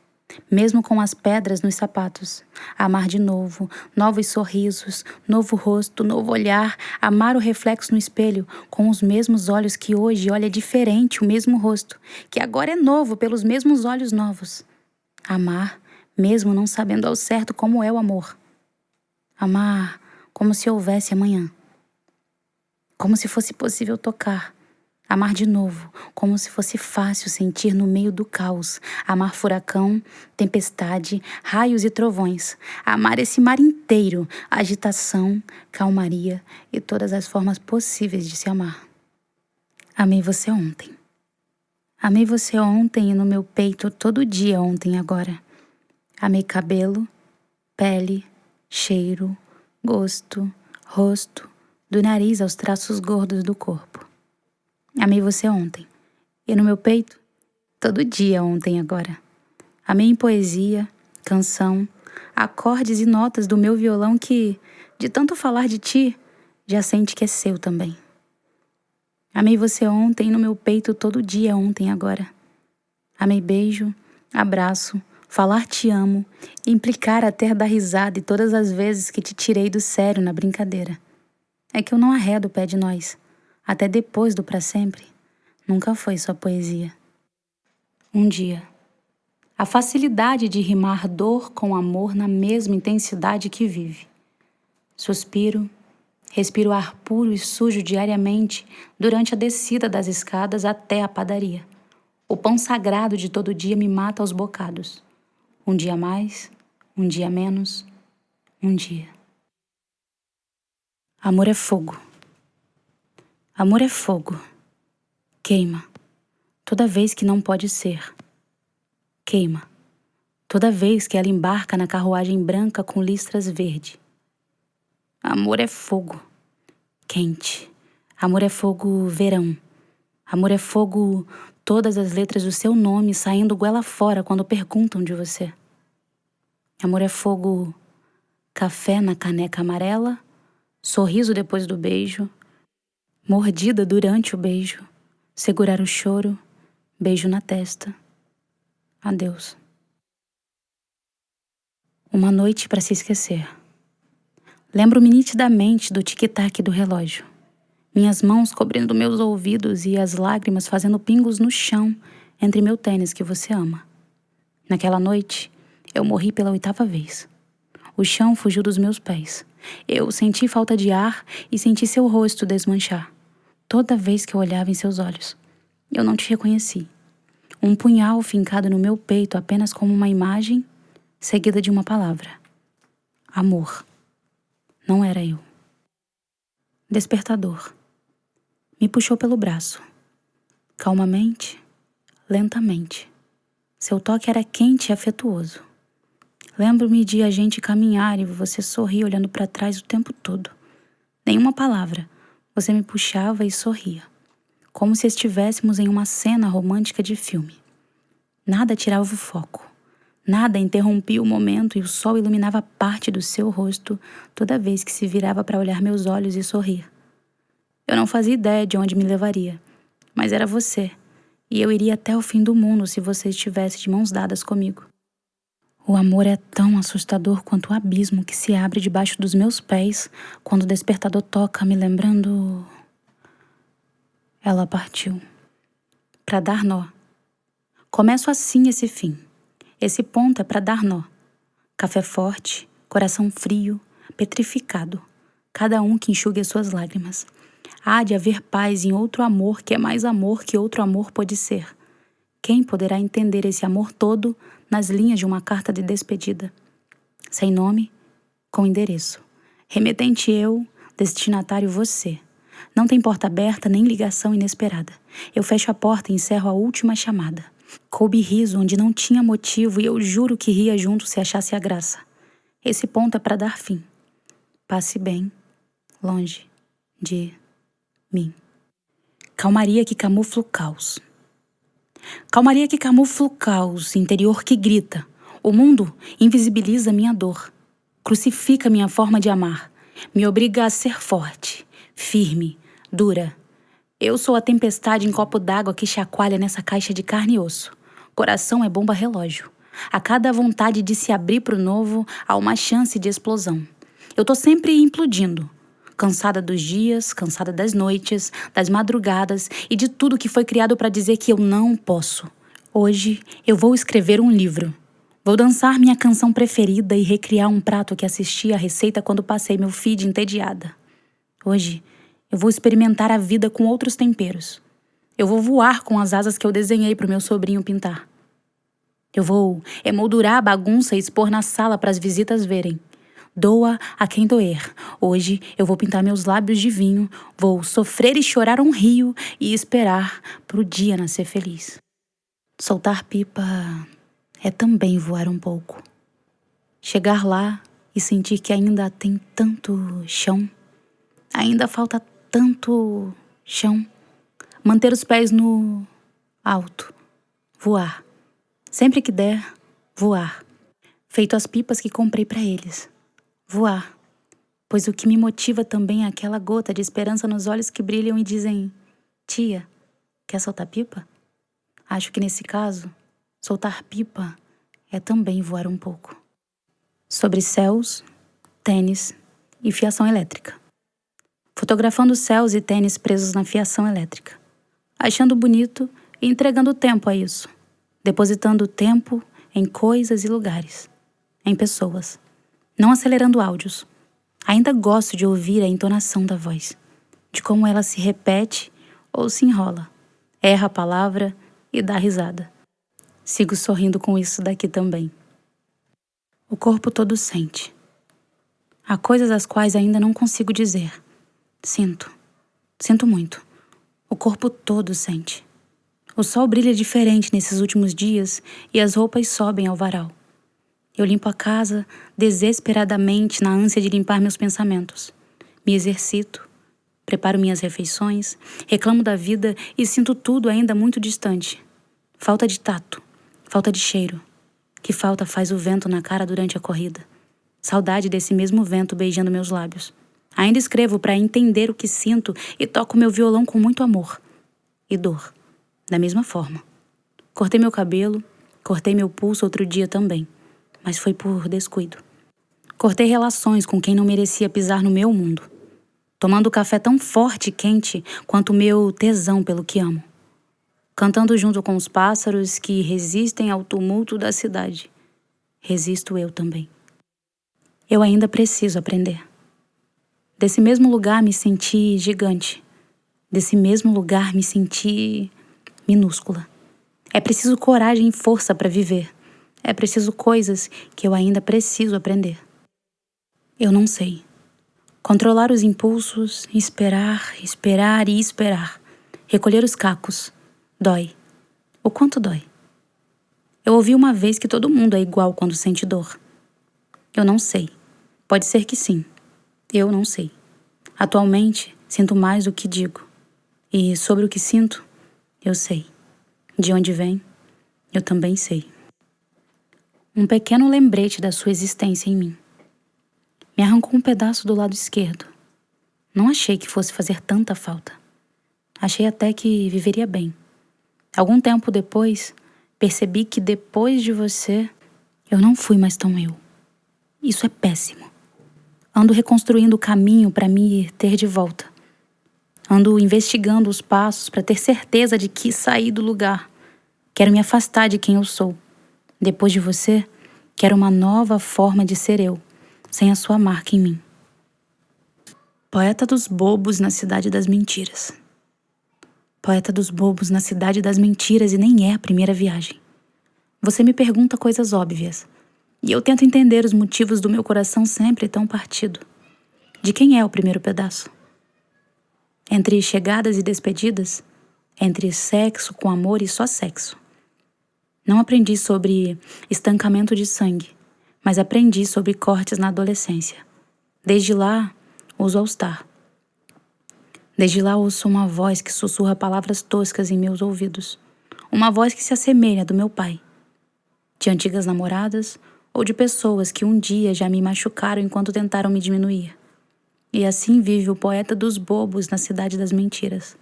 Mesmo com as pedras nos sapatos. Amar de novo, novos sorrisos, novo rosto, novo olhar. Amar o reflexo no espelho com os mesmos olhos que hoje olha diferente o mesmo rosto, que agora é novo pelos mesmos olhos novos. Amar, mesmo não sabendo ao certo como é o amor. Amar como se houvesse amanhã. Como se fosse possível tocar. Amar de novo, como se fosse fácil sentir no meio do caos. Amar furacão, tempestade, raios e trovões. Amar esse mar inteiro, agitação, calmaria e todas as formas possíveis de se amar. Amei você ontem. Amei você ontem e no meu peito todo dia ontem agora. Amei cabelo, pele, cheiro, gosto, rosto, do nariz aos traços gordos do corpo. Amei você ontem, e no meu peito, todo dia ontem agora. Amei em poesia, canção, acordes e notas do meu violão que, de tanto falar de ti, já sente que é seu também. Amei você ontem e no meu peito todo dia ontem agora. Amei beijo, abraço, falar te amo, implicar até dar risada e todas as vezes que te tirei do sério na brincadeira. É que eu não arredo o pé de nós. Até depois do pra sempre, nunca foi só poesia. Um dia. A facilidade de rimar dor com amor na mesma intensidade que vive. Suspiro, respiro ar puro e sujo diariamente durante a descida das escadas até a padaria. O pão sagrado de todo dia me mata aos bocados. Um dia mais, um dia menos, um dia. Amor é fogo. Amor é fogo. Queima. Toda vez que não pode ser. Queima. Toda vez que ela embarca na carruagem branca com listras verde. Amor é fogo. Quente. Amor é fogo verão. Amor é fogo todas as letras do seu nome saindo goela fora quando perguntam de você. Amor é fogo café na caneca amarela, sorriso depois do beijo, mordida durante o beijo, segurar o choro, beijo na testa. Adeus. Uma noite para se esquecer. Lembro-me nitidamente do tic-tac do relógio. Minhas mãos cobrindo meus ouvidos e as lágrimas fazendo pingos no chão entre meu tênis que você ama. Naquela noite, eu morri pela 8ª vez. O chão fugiu dos meus pés. Eu senti falta de ar e senti seu rosto desmanchar. Toda vez que eu olhava em seus olhos, eu não te reconheci. Um punhal fincado no meu peito apenas como uma imagem, seguida de uma palavra. Amor. não era eu. Despertador. Me puxou pelo braço. Calmamente, lentamente. Seu toque era quente e afetuoso. Lembro-me de a gente caminhar e você sorrir olhando para trás o tempo todo. Nenhuma palavra. Você me puxava e sorria. Como se estivéssemos em uma cena romântica de filme. Nada tirava o foco. Nada interrompia o momento e o sol iluminava parte do seu rosto toda vez que se virava para olhar meus olhos e sorrir. Eu não fazia ideia de onde me levaria, mas era você, e eu iria até o fim do mundo se você estivesse de mãos dadas comigo. O amor é tão assustador quanto o abismo que se abre debaixo dos meus pés quando o despertador toca, me lembrando... Ela partiu. Para dar nó. Começo assim esse fim. Esse ponto é para dar nó. Café forte, coração frio, petrificado. Cada um que enxugue as suas lágrimas. Há de haver paz em outro amor que é mais amor que outro amor pode ser. Quem poderá entender esse amor todo nas linhas de uma carta de despedida? Sem nome, com endereço. Remetente eu, destinatário você. Não tem porta aberta nem ligação inesperada. Eu fecho a porta e encerro a última chamada. Coube riso onde não tinha motivo e eu juro que ria junto se achasse a graça. Esse ponto é para dar fim. Passe bem, longe de mim. Calmaria que camufla o caos. Calmaria que camufla o caos, interior que grita. O mundo invisibiliza minha dor. Crucifica minha forma de amar. Me obriga a ser forte, firme, dura. Eu sou a tempestade em copo d'água que chacoalha nessa caixa de carne e osso. Coração é bomba relógio. A cada vontade de se abrir pro novo, há uma chance de explosão. Eu tô sempre implodindo. Cansada dos dias, cansada das noites, das madrugadas e de tudo que foi criado para dizer que eu não posso. Hoje eu vou escrever um livro. Vou dançar minha canção preferida e recriar um prato que assisti à receita quando passei meu feed entediada. Hoje eu vou experimentar a vida com outros temperos. Eu vou voar com as asas que eu desenhei pro meu sobrinho pintar. Eu vou emoldurar a bagunça e expor na sala para as visitas verem. Doa a quem doer. Hoje eu vou pintar meus lábios de vinho, vou sofrer e chorar um rio e esperar pro dia nascer feliz. Soltar pipa é também voar um pouco. Chegar lá e sentir que ainda tem tanto chão. Ainda falta tanto chão. Manter os pés no alto. Voar. Sempre que der, voar. Feito as pipas que comprei para eles. Voar, pois o que me motiva também é aquela gota de esperança nos olhos que brilham e dizem: tia, quer soltar pipa? Acho que nesse caso, soltar pipa é também voar um pouco. Sobre céus, tênis e fiação elétrica. Fotografando céus e tênis presos na fiação elétrica. Achando bonito e entregando tempo a isso. Depositando tempo em coisas e lugares. Em pessoas. Não acelerando áudios. Ainda gosto de ouvir a entonação da voz. De como ela se repete ou se enrola. Erra a palavra e dá risada. Sigo sorrindo com isso daqui também. O corpo todo sente. Há coisas as quais ainda não consigo dizer. Sinto. Sinto muito. O corpo todo sente. O sol brilha diferente nesses últimos dias e as roupas sobem ao varal. Eu limpo a casa desesperadamente na ânsia de limpar meus pensamentos. Me exercito, preparo minhas refeições, reclamo da vida e sinto tudo ainda muito distante. Falta de tato, falta de cheiro. Que falta faz o vento na cara durante a corrida. Saudade desse mesmo vento beijando meus lábios. Ainda escrevo para entender o que sinto e toco meu violão com muito amor. E dor, da mesma forma. Cortei meu cabelo, cortei meu pulso outro dia também. Mas foi por descuido. Cortei relações com quem não merecia pisar no meu mundo. Tomando café tão forte e quente quanto o meu tesão pelo que amo. Cantando junto com os pássaros que resistem ao tumulto da cidade. Resisto eu também. Eu ainda preciso aprender. Desse mesmo lugar me senti gigante. Desse mesmo lugar me senti minúscula. É preciso coragem e força para viver. É preciso coisas que eu ainda preciso aprender. Eu não sei. Controlar os impulsos, esperar, esperar e esperar. Recolher os cacos. Dói. O quanto dói? Eu ouvi uma vez que todo mundo é igual quando sente dor. Eu não sei. Pode ser que sim. Eu não sei. Atualmente, sinto mais do que digo. E sobre o que sinto, eu sei. De onde vem, eu também sei. Um pequeno lembrete da sua existência em mim. Me arrancou um pedaço do lado esquerdo. Não achei que fosse fazer tanta falta. Achei até que viveria bem. Algum tempo depois, percebi que depois de você, eu não fui mais tão eu. Isso é péssimo. Ando reconstruindo o caminho para me ter de volta. Ando investigando os passos para ter certeza de que saí do lugar. Quero me afastar de quem eu sou. Depois de você, quero uma nova forma de ser eu, sem a sua marca em mim. Poeta dos bobos na cidade das mentiras. Poeta dos bobos na cidade das mentiras e nem é a primeira viagem. Você me pergunta coisas óbvias, e eu tento entender os motivos do meu coração sempre tão partido. De quem é o primeiro pedaço? Entre chegadas e despedidas? Entre sexo com amor e só sexo? Não aprendi sobre estancamento de sangue, mas aprendi sobre cortes na adolescência. Desde lá, uso All-Star. Desde lá ouço uma voz que sussurra palavras toscas em meus ouvidos. Uma voz que se assemelha à do meu pai. De antigas namoradas ou de pessoas que um dia já me machucaram enquanto tentaram me diminuir. E assim vive o poeta dos bobos na cidade das mentiras.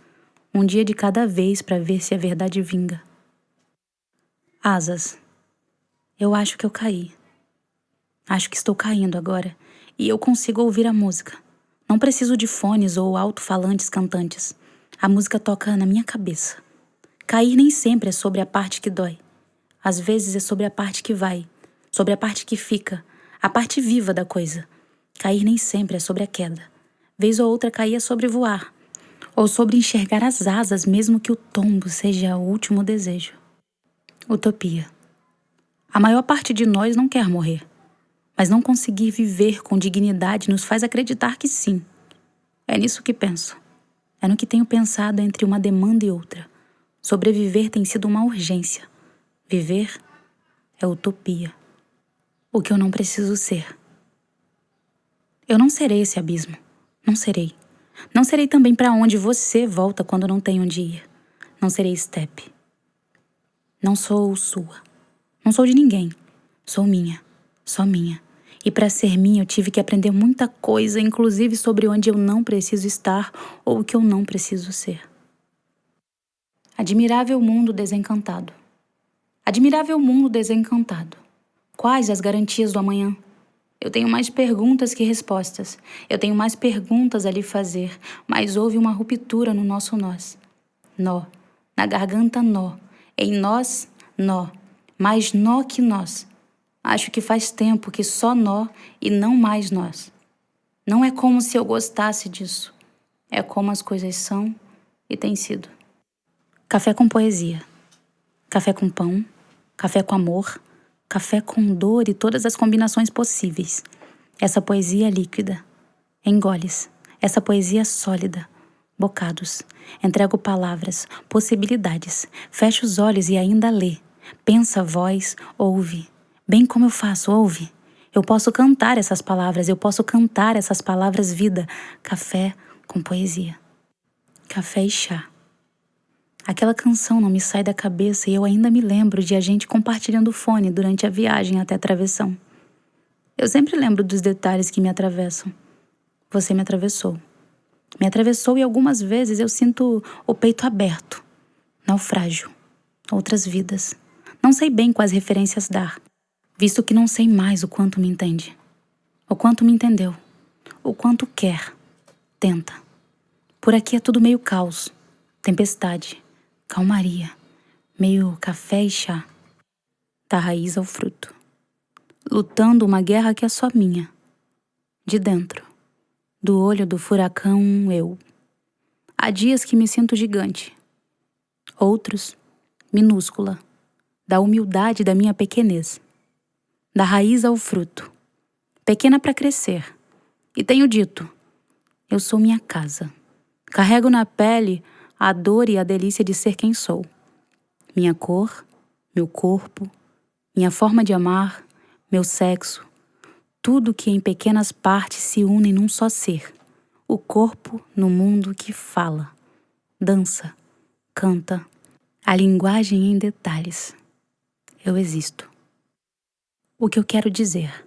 Um dia de cada vez para ver se a verdade vinga. Asas. Eu acho que eu caí. Acho que estou caindo agora e eu consigo ouvir a música. Não preciso de fones ou alto-falantes cantantes. A música toca na minha cabeça. Cair nem sempre é sobre a parte que dói. Às vezes é sobre a parte que vai, sobre a parte que fica, a parte viva da coisa. Cair nem sempre é sobre a queda. Vez ou outra cair é sobre voar, ou sobre enxergar as asas mesmo que o tombo seja o último desejo. Utopia. A maior parte de nós não quer morrer. Mas não conseguir viver com dignidade nos faz acreditar que sim. É nisso que penso. É no que tenho pensado entre uma demanda e outra. Sobreviver tem sido uma urgência. Viver é utopia. O que eu não preciso ser. Eu não serei esse abismo. Não serei. Não serei também para onde você volta quando não tem onde ir. Não serei estepe. Não sou sua. Não sou de ninguém. Sou minha. Só minha. E para ser minha eu tive que aprender muita coisa, inclusive sobre onde eu não preciso estar ou o que eu não preciso ser. Admirável mundo desencantado. Admirável mundo desencantado. Quais as garantias do amanhã? Eu tenho mais perguntas que respostas. Eu tenho mais perguntas a lhe fazer, mas houve uma ruptura no nosso nós. Nó. Na garganta, nó. Em nós, nó. Mais nó que nós. Acho que faz tempo que só nó e não mais nós. Não é como se eu gostasse disso. É como as coisas são e têm sido. Café com poesia. Café com pão. Café com amor. Café com dor e todas as combinações possíveis. Essa poesia é líquida. Em goles. Essa poesia é sólida. Bocados. Entrego palavras, possibilidades. Fecho os olhos e ainda lê. Pensa a voz, ouve. Bem como eu faço, ouve. Eu posso cantar essas palavras, eu posso cantar essas palavras vida. Café com poesia. Café e chá. Aquela canção não me sai da cabeça e eu ainda me lembro de a gente compartilhando o fone durante a viagem até a travessão. Eu sempre lembro dos detalhes que me atravessam. Você me atravessou. Me atravessou e algumas vezes eu sinto o peito aberto. Naufrágio. Outras vidas. Não sei bem quais referências dar. Visto que não sei mais o quanto me entende. O quanto me entendeu. O quanto quer. Tenta. Por aqui é tudo meio caos. Tempestade. Calmaria. Meio café e chá. Da raiz ao fruto. Lutando uma guerra que é só minha. De dentro. Do olho do furacão, eu. Há dias que me sinto gigante. Outros, minúscula. Da humildade da minha pequenez. Da raiz ao fruto. Pequena para crescer. E tenho dito, Eu sou minha casa. Carrego na pele a dor e a delícia de ser quem sou. Minha cor, meu corpo, minha forma de amar, meu sexo, tudo que em pequenas partes se une num só ser. O corpo no mundo que fala, dança, canta, a linguagem em detalhes. Eu existo. O que eu quero dizer?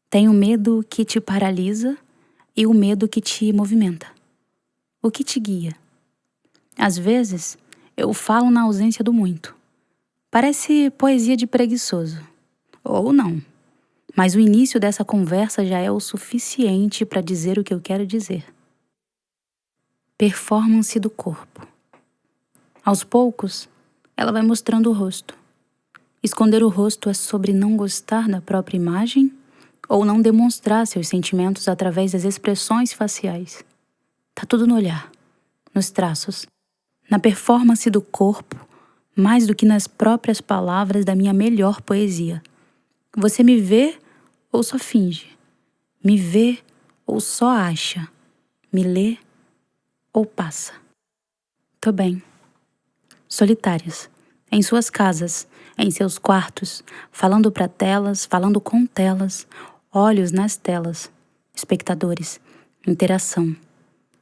Tenho medo que te paralisa e o medo que te movimenta. O que te guia? Às vezes, eu falo na ausência do muito. Parece poesia de preguiçoso. Ou não. Mas o início dessa conversa já é o suficiente para dizer o que eu quero dizer. Performance do corpo. Aos poucos, ela vai mostrando o rosto. Esconder o rosto é sobre não gostar da própria imagem ou não demonstrar seus sentimentos através das expressões faciais. Tá tudo no olhar, nos traços, na performance do corpo, mais do que nas próprias palavras da minha melhor poesia. Você me vê ou só finge? Me vê ou só acha? Me lê ou passa? Tô bem. Solitárias, em suas casas, em seus quartos, falando para telas, falando com telas, olhos nas telas, espectadores, interação.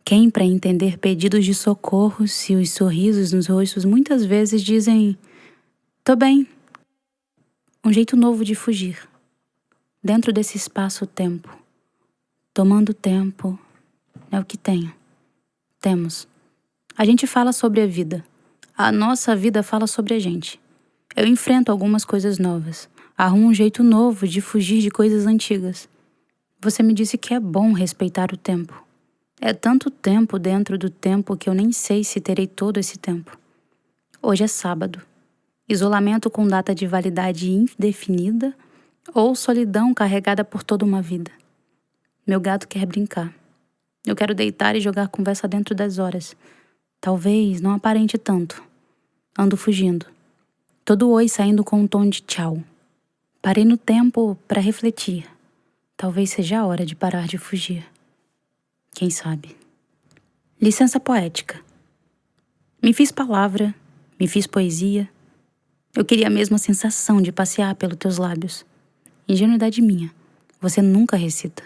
Quem para entender pedidos de socorro se os sorrisos nos rostos muitas vezes dizem tô bem. Um jeito novo de fugir. Dentro desse espaço-tempo. Tomando tempo é o que tenho. Temos. A gente fala sobre a vida. A nossa vida fala sobre a gente. Eu enfrento algumas coisas novas. Arrumo um jeito novo de fugir de coisas antigas. Você me disse que é bom respeitar o tempo. É tanto tempo dentro do tempo que eu nem sei se terei todo esse tempo. Hoje é sábado. Isolamento com data de validade indefinida ou solidão carregada por toda uma vida. Meu gato quer brincar. Eu quero deitar e jogar conversa dentro das horas. Talvez não aparente tanto. Ando fugindo. Todo oi saindo com um tom de tchau. Parei no tempo para refletir. Talvez seja a hora de parar de fugir. Quem sabe? Licença poética. Me fiz palavra, me fiz poesia. Eu queria a mesma sensação de passear pelos teus lábios. Ingenuidade minha. Você nunca recita.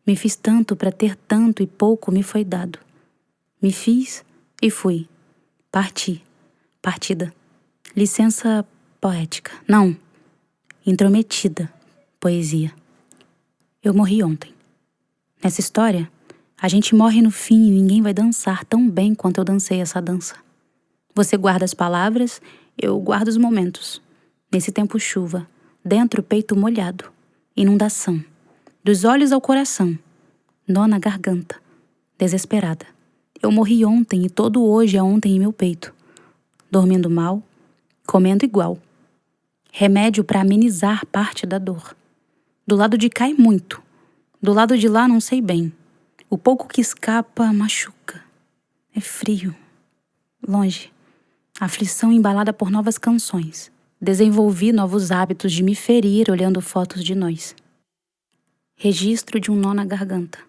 Me fiz tanto para ter tanto e pouco me foi dado. Me fiz e fui. Parti. Partida. Licença poética. Não. Intrometida. Poesia. Eu morri ontem. Nessa história, a gente morre no fim e ninguém vai dançar tão bem quanto eu dancei essa dança. Você guarda as palavras, eu guardo os momentos. Nesse tempo chuva, dentro o peito molhado. Inundação. Dos olhos ao coração. Nó na garganta. Desesperada. Eu morri ontem e todo hoje é ontem em meu peito. Dormindo mal, comendo igual. Remédio para amenizar parte da dor. Do lado de cá é muito. Do lado de lá não sei bem. O pouco que escapa machuca. É frio. Longe. Aflição embalada por novas canções. Desenvolvi novos hábitos de me ferir olhando fotos de nós. Registro de um nó na garganta.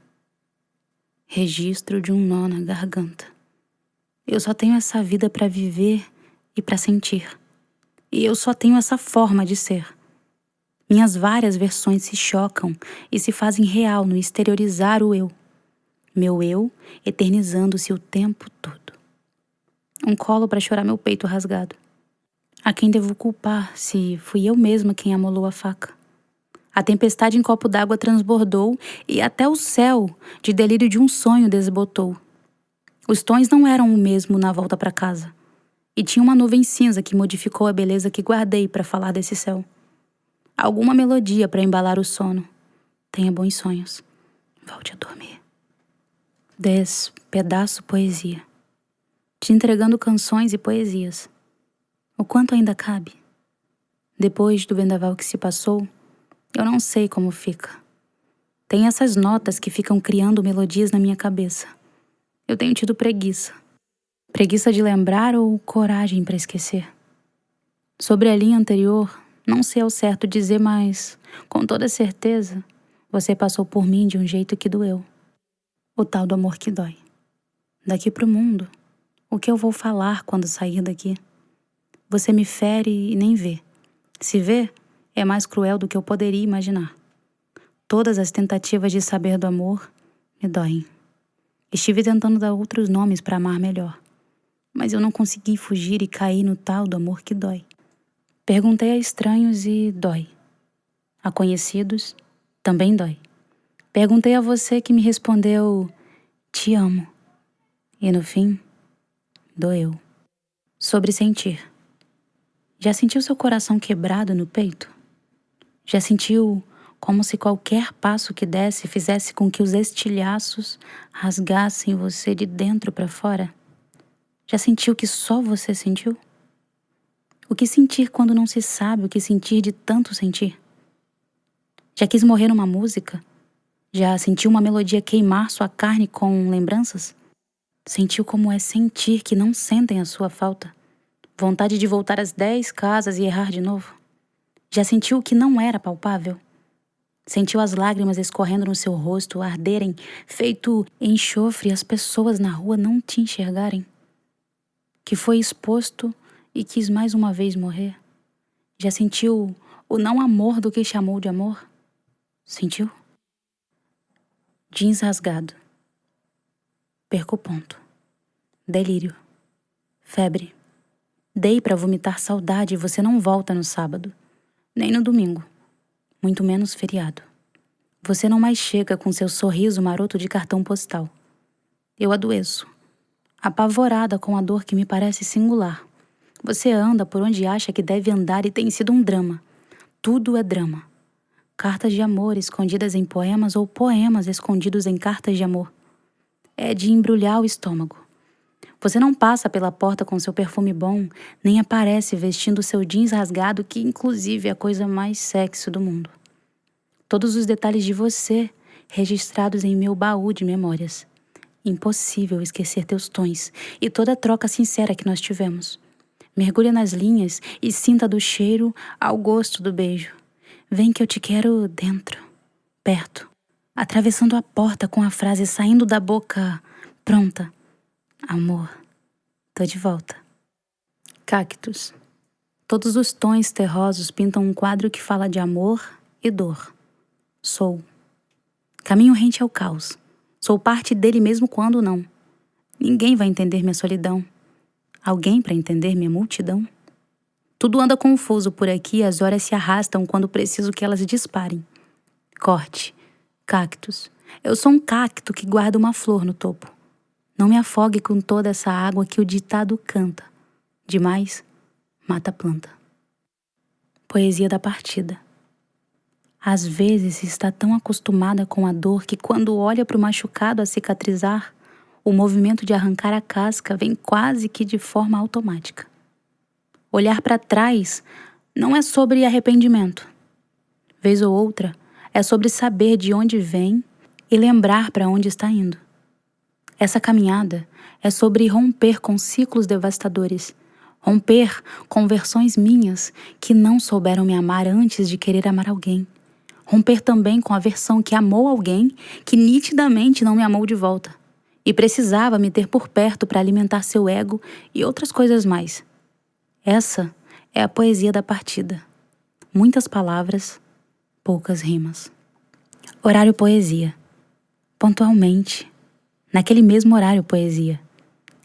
Registro de um nó na garganta. Eu só tenho essa vida para viver e para sentir. E eu só tenho essa forma de ser. Minhas várias versões se chocam e se fazem real no exteriorizar o eu. Meu eu eternizando-se o tempo todo. Um colo para chorar meu peito rasgado. A quem devo culpar se fui eu mesma quem amolou a faca? A tempestade em copo d'água transbordou e até o céu, de delírio de um sonho, desbotou. Os tons não eram o mesmo na volta para casa. E tinha uma nuvem cinza que modificou a beleza que guardei para falar desse céu. Alguma melodia para embalar o sono. Tenha bons sonhos. Volte a dormir. Despedaço poesia. Te entregando canções e poesias. O quanto ainda cabe? Depois do vendaval que se passou, eu não sei como fica. Tem essas notas que ficam criando melodias na minha cabeça. Eu tenho tido preguiça. Preguiça de lembrar ou coragem para esquecer? Sobre a linha anterior, não sei ao certo dizer, mas, com toda certeza, você passou por mim de um jeito que doeu. O tal do amor que dói. Daqui pro mundo, o que eu vou falar quando sair daqui? Você me fere e nem vê. Se vê, é mais cruel do que eu poderia imaginar. Todas as tentativas de saber do amor me doem. Estive tentando dar outros nomes para amar melhor, mas eu não consegui fugir e cair no tal do amor que dói. Perguntei a estranhos e dói. A conhecidos, também dói. Perguntei a você que me respondeu, te amo. E no fim, doeu. Sobre sentir. Já sentiu seu coração quebrado no peito? Já sentiu como se qualquer passo que desse fizesse com que os estilhaços rasgassem você de dentro para fora? Já sentiu que só você sentiu? O que sentir quando não se sabe o que sentir de tanto sentir? Já quis morrer numa música? Já sentiu uma melodia queimar sua carne com lembranças? Sentiu como é sentir que não sentem a sua falta? Vontade de voltar às 10 casas e errar de novo? Já sentiu o que não era palpável? Sentiu as lágrimas escorrendo no seu rosto, arderem, feito enxofre e as pessoas na rua não te enxergarem? Que foi exposto e quis mais uma vez morrer? Já sentiu o não amor do que chamou de amor? Sentiu? Jeans rasgado. Perco o ponto. Delírio. Febre. Dei pra vomitar saudade e você não volta no sábado. Nem no domingo. Muito menos feriado. Você não mais chega com seu sorriso maroto de cartão postal. Eu adoeço. Apavorada com a dor que me parece singular. Você anda por onde acha que deve andar e tem sido um drama. Tudo é drama. Cartas de amor escondidas em poemas ou poemas escondidos em cartas de amor. É de embrulhar o estômago. Você não passa pela porta com seu perfume bom, nem aparece vestindo seu jeans rasgado, que inclusive é a coisa mais sexy do mundo. Todos os detalhes de você registrados em meu baú de memórias. Impossível esquecer teus tons e toda a troca sincera que nós tivemos. Mergulha nas linhas e sinta do cheiro ao gosto do beijo. Vem que eu te quero dentro, perto, atravessando a porta com a frase saindo da boca, pronta. Amor, tô de volta. Cactos. Todos os tons terrosos pintam um quadro que fala de amor e dor. Sou. Caminho rente ao caos. Sou parte dele mesmo quando não. Ninguém vai entender minha solidão. Alguém para entender minha multidão? Tudo anda confuso por aqui e as horas se arrastam quando preciso que elas disparem. Corte. Cactos. Eu sou um cacto que guarda uma flor no topo. Não me afogue com toda essa água que o ditado canta. Demais, mata a planta. Poesia da partida. Às vezes se está tão acostumada com a dor que quando olha para o machucado a cicatrizar, o movimento de arrancar a casca vem quase que de forma automática. Olhar para trás não é sobre arrependimento. Vez ou outra, é sobre saber de onde vem e lembrar para onde está indo. Essa caminhada é sobre romper com ciclos devastadores, romper com versões minhas que não souberam me amar antes de querer amar alguém, romper também com a versão que amou alguém que nitidamente não me amou de volta e precisava me ter por perto para alimentar seu ego e outras coisas mais. Essa é a poesia da partida. Muitas palavras, poucas rimas. Horário poesia. Pontualmente, naquele mesmo horário poesia,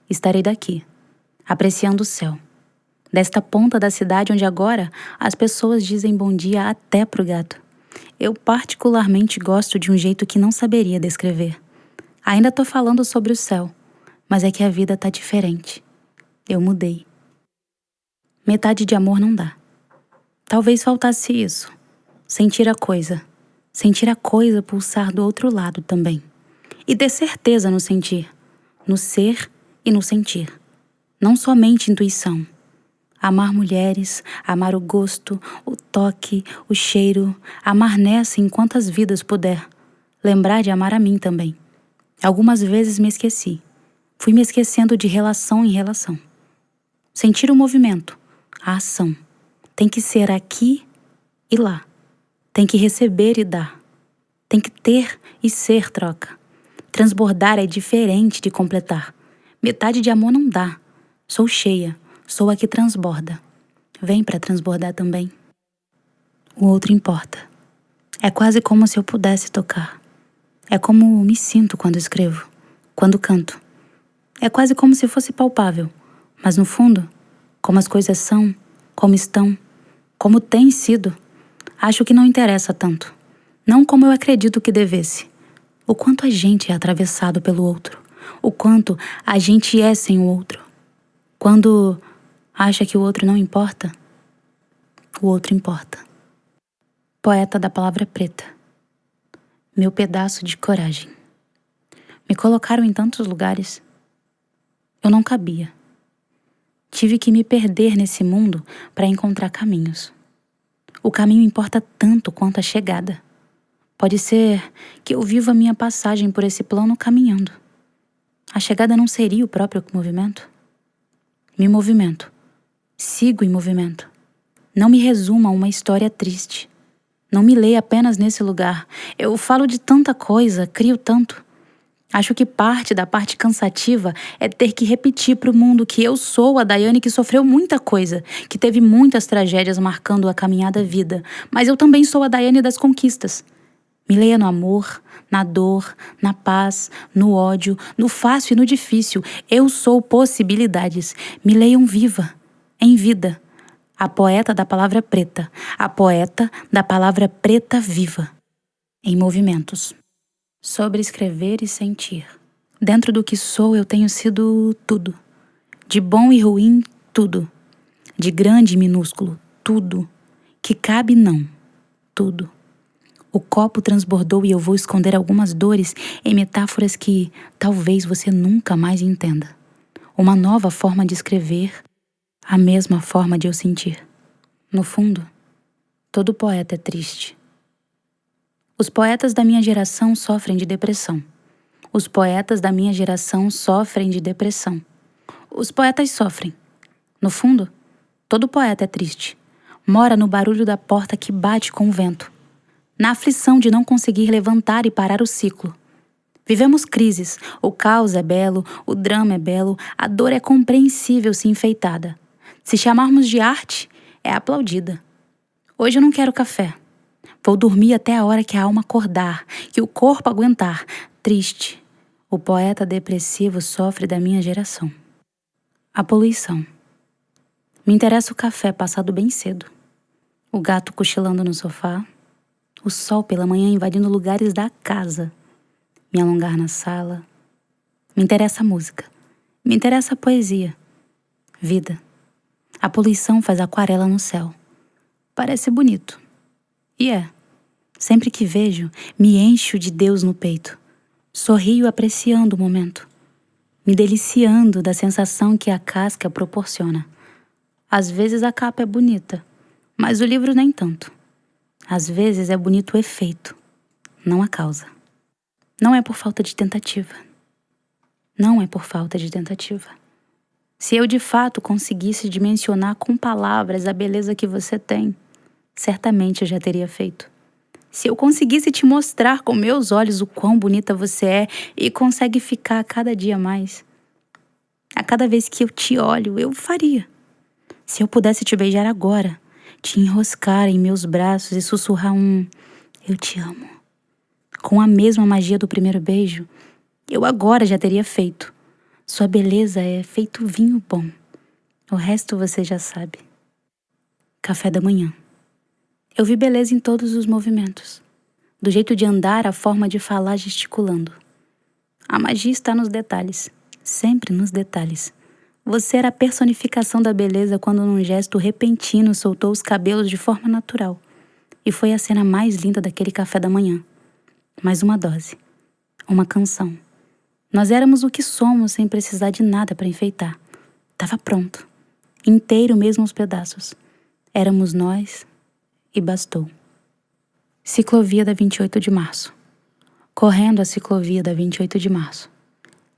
estarei daqui, apreciando o céu. Desta ponta da cidade onde agora as pessoas dizem bom dia até pro gato. Eu particularmente gosto de um jeito que não saberia descrever. Ainda tô falando sobre o céu, mas é que a vida tá diferente. Eu mudei. Metade de amor não dá. Talvez faltasse isso. Sentir a coisa pulsar do outro lado também. E ter certeza no sentir, no ser e no sentir. Não somente intuição. Amar mulheres, amar o gosto, o toque, o cheiro, amar nessa em quantas vidas puder. Lembrar de amar a mim também. Algumas vezes me esqueci. Fui me esquecendo de relação em relação. Sentir o movimento, a ação. Tem que ser aqui e lá. Tem que receber e dar. Tem que ter e ser troca. Transbordar é diferente de completar. Metade de amor não dá. Sou cheia, sou a que transborda. Vem pra transbordar também. O outro importa. É quase como se eu pudesse tocar. É como me sinto quando escrevo, quando canto. É quase como se fosse palpável, mas no fundo, como as coisas são, como estão, como têm sido, acho que não interessa tanto. Não como eu acredito que devesse. O quanto a gente é atravessado pelo outro. O quanto a gente é sem o outro. Quando acha que o outro não importa, o outro importa. Poeta da palavra preta. Meu pedaço de coragem. Me colocaram em tantos lugares. Eu não cabia. Tive que me perder nesse mundo para encontrar caminhos. O caminho importa tanto quanto a chegada. Pode ser que eu viva a minha passagem por esse plano caminhando. A chegada não seria o próprio movimento? Me movimento. Sigo em movimento. Não me resuma a uma história triste. Não me leia apenas nesse lugar. Eu falo de tanta coisa, crio tanto. Acho que parte da parte cansativa é ter que repetir para o mundo que eu sou a Daiane que sofreu muita coisa, que teve muitas tragédias marcando a caminhada vida, mas eu também sou a Daiane das conquistas. Me leia no amor, na dor, na paz, no ódio, no fácil e no difícil. Eu sou possibilidades. Me leiam viva, em vida. A poeta da palavra preta, a poeta da palavra preta viva, em movimentos. Sobre escrever e sentir. Dentro do que sou eu tenho sido tudo. De bom e ruim, tudo. De grande e minúsculo, tudo. Que cabe não, tudo. O copo transbordou e eu vou esconder algumas dores em metáforas que talvez você nunca mais entenda. Uma nova forma de escrever, a mesma forma de eu sentir. No fundo, todo poeta é triste. Os poetas da minha geração sofrem de depressão. Os poetas da minha geração sofrem de depressão. Os poetas sofrem. No fundo, todo poeta é triste. Mora no barulho da porta que bate com o vento. Na aflição de não conseguir levantar e parar o ciclo. Vivemos crises. O caos é belo, o drama é belo, a dor é compreensível se enfeitada. Se chamarmos de arte, é aplaudida. Hoje eu não quero café. Vou dormir até a hora que a alma acordar, que o corpo aguentar. Triste. O poeta depressivo sofre da minha geração. A poluição. Me interessa o café passado bem cedo. O gato cochilando no sofá. O sol pela manhã invadindo lugares da casa. Me alongar na sala. Me interessa a música. Me interessa a poesia. Vida. A poluição faz aquarela no céu. Parece bonito. E é. Sempre que vejo, me encho de Deus no peito. Sorrio apreciando o momento. Me deliciando da sensação que a casca proporciona. Às vezes a capa é bonita, mas o livro nem tanto. Às vezes é bonito o efeito, não a causa. Não é por falta de tentativa. Não é por falta de tentativa. Se eu de fato conseguisse dimensionar com palavras a beleza que você tem, certamente eu já teria feito. Se eu conseguisse te mostrar com meus olhos o quão bonita você é e consegue ficar a cada dia mais. A cada vez que eu te olho, eu faria. Se eu pudesse te beijar agora, te enroscar em meus braços e sussurrar eu te amo. Com a mesma magia do primeiro beijo, eu agora já teria feito. Sua beleza é feito vinho bom. O resto você já sabe. Café da manhã. Eu vi beleza em todos os movimentos. Do jeito de andar, a forma de falar gesticulando. A magia está nos detalhes. Sempre nos detalhes. Você era a personificação da beleza quando num gesto repentino soltou os cabelos de forma natural. E foi a cena mais linda daquele café da manhã. Mais uma dose. Uma canção. Nós éramos o que somos sem precisar de nada para enfeitar. Tava pronto. Inteiro mesmo aos pedaços. Éramos nós e bastou. Ciclovia da 28 de março. Correndo a ciclovia da 28 de março.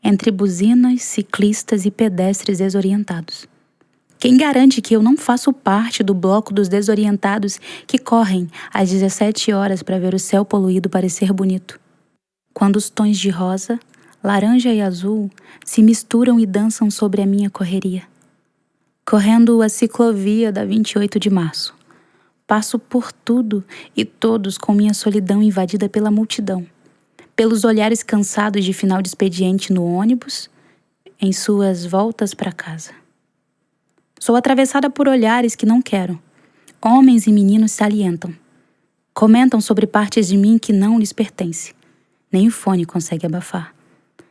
Entre buzinas, ciclistas e pedestres desorientados. Quem garante que eu não faço parte do bloco dos desorientados que correm às 17 horas para ver o céu poluído parecer bonito? quando os tons de rosa, laranja e azul se misturam e dançam sobre a minha correria. Correndo a ciclovia da 28 de março. Passo por tudo e todos com minha solidão invadida pela multidão, pelos olhares cansados de final de expediente no ônibus, em suas voltas para casa. Sou atravessada por olhares que não quero. Homens e meninos se alientam. Comentam sobre partes de mim que não lhes pertencem. Nem o fone consegue abafar.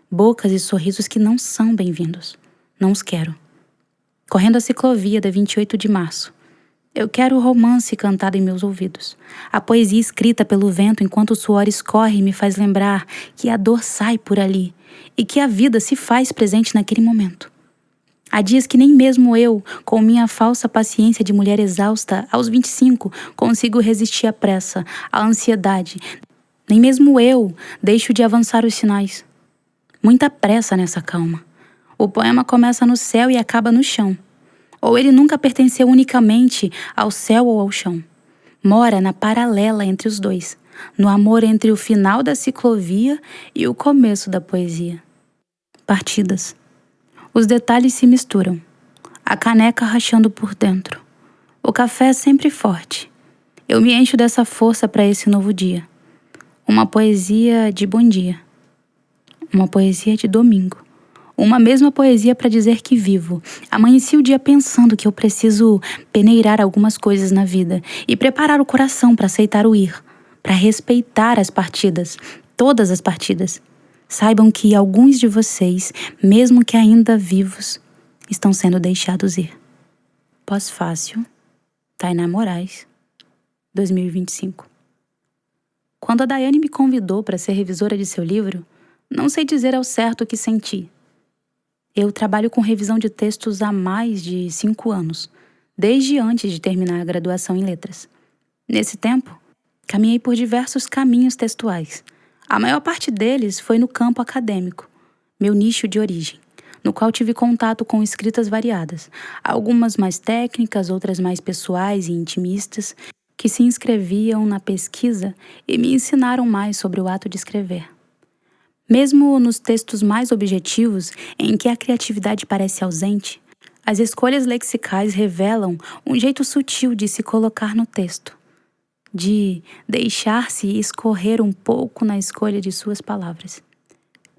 Bocas e sorrisos que não são bem-vindos. Não os quero. Correndo a ciclovia da 28 de março. Eu quero o romance cantado em meus ouvidos. A poesia escrita pelo vento enquanto o suor escorre me faz lembrar que a dor sai por ali e que a vida se faz presente naquele momento. Há dias que nem mesmo eu, com minha falsa paciência de mulher exausta, aos 25, consigo resistir à pressa, à ansiedade. Nem mesmo eu deixo de avançar os sinais. Muita pressa nessa calma. O poema começa no céu e acaba no chão. Ou ele nunca pertenceu unicamente ao céu ou ao chão. Mora na paralela entre os dois, no amor entre o final da ciclovia e o começo da poesia. Partidas. Os detalhes se misturam. A caneca rachando por dentro. O café é sempre forte. Eu me encho dessa força para esse novo dia. Uma poesia de bom dia. Uma poesia de domingo. Uma mesma poesia para dizer que vivo. Amanheci o dia pensando que eu preciso peneirar algumas coisas na vida e preparar o coração para aceitar o ir, para respeitar as partidas, todas as partidas. Saibam que alguns de vocês, mesmo que ainda vivos, estão sendo deixados ir. Pós-fácil, Tainá Moraes, 2025. Quando a Daiane me convidou para ser revisora de seu livro, não sei dizer ao certo o que senti. Eu trabalho com revisão de textos há mais de 5 anos, desde antes de terminar a graduação em letras. Nesse tempo, caminhei por diversos caminhos textuais. A maior parte deles foi no campo acadêmico, meu nicho de origem, no qual tive contato com escritas variadas, algumas mais técnicas, outras mais pessoais e intimistas, que se inscreviam na pesquisa e me ensinaram mais sobre o ato de escrever. Mesmo nos textos mais objetivos, em que a criatividade parece ausente, as escolhas lexicais revelam um jeito sutil de se colocar no texto, de deixar-se escorrer um pouco na escolha de suas palavras.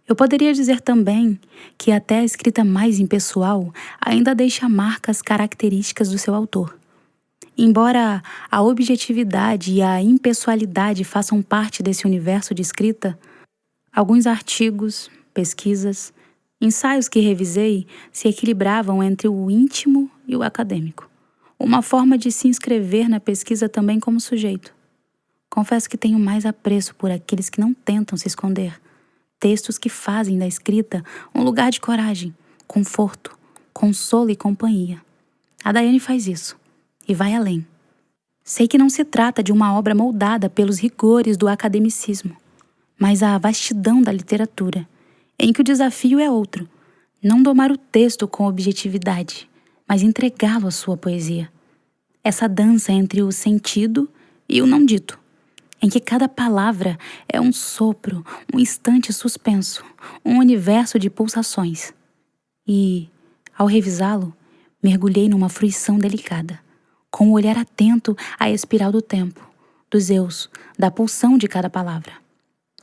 Eu poderia dizer também que até a escrita mais impessoal ainda deixa marcas características do seu autor. Embora a objetividade e a impessoalidade façam parte desse universo de escrita, alguns artigos, pesquisas, ensaios que revisei se equilibravam entre o íntimo e o acadêmico. Uma forma de se inscrever na pesquisa também como sujeito. Confesso que tenho mais apreço por aqueles que não tentam se esconder. Textos que fazem da escrita um lugar de coragem, conforto, consolo e companhia. A Daiane faz isso e vai além. Sei que não se trata de uma obra moldada pelos rigores do academicismo, mas a vastidão da literatura, em que o desafio é outro, não domar o texto com objetividade, mas entregá-lo à sua poesia. Essa dança entre o sentido e o não dito, em que cada palavra é um sopro, um instante suspenso, um universo de pulsações. E, ao revisá-lo, mergulhei numa fruição delicada, com o olhar atento à espiral do tempo, dos eus, da pulsão de cada palavra.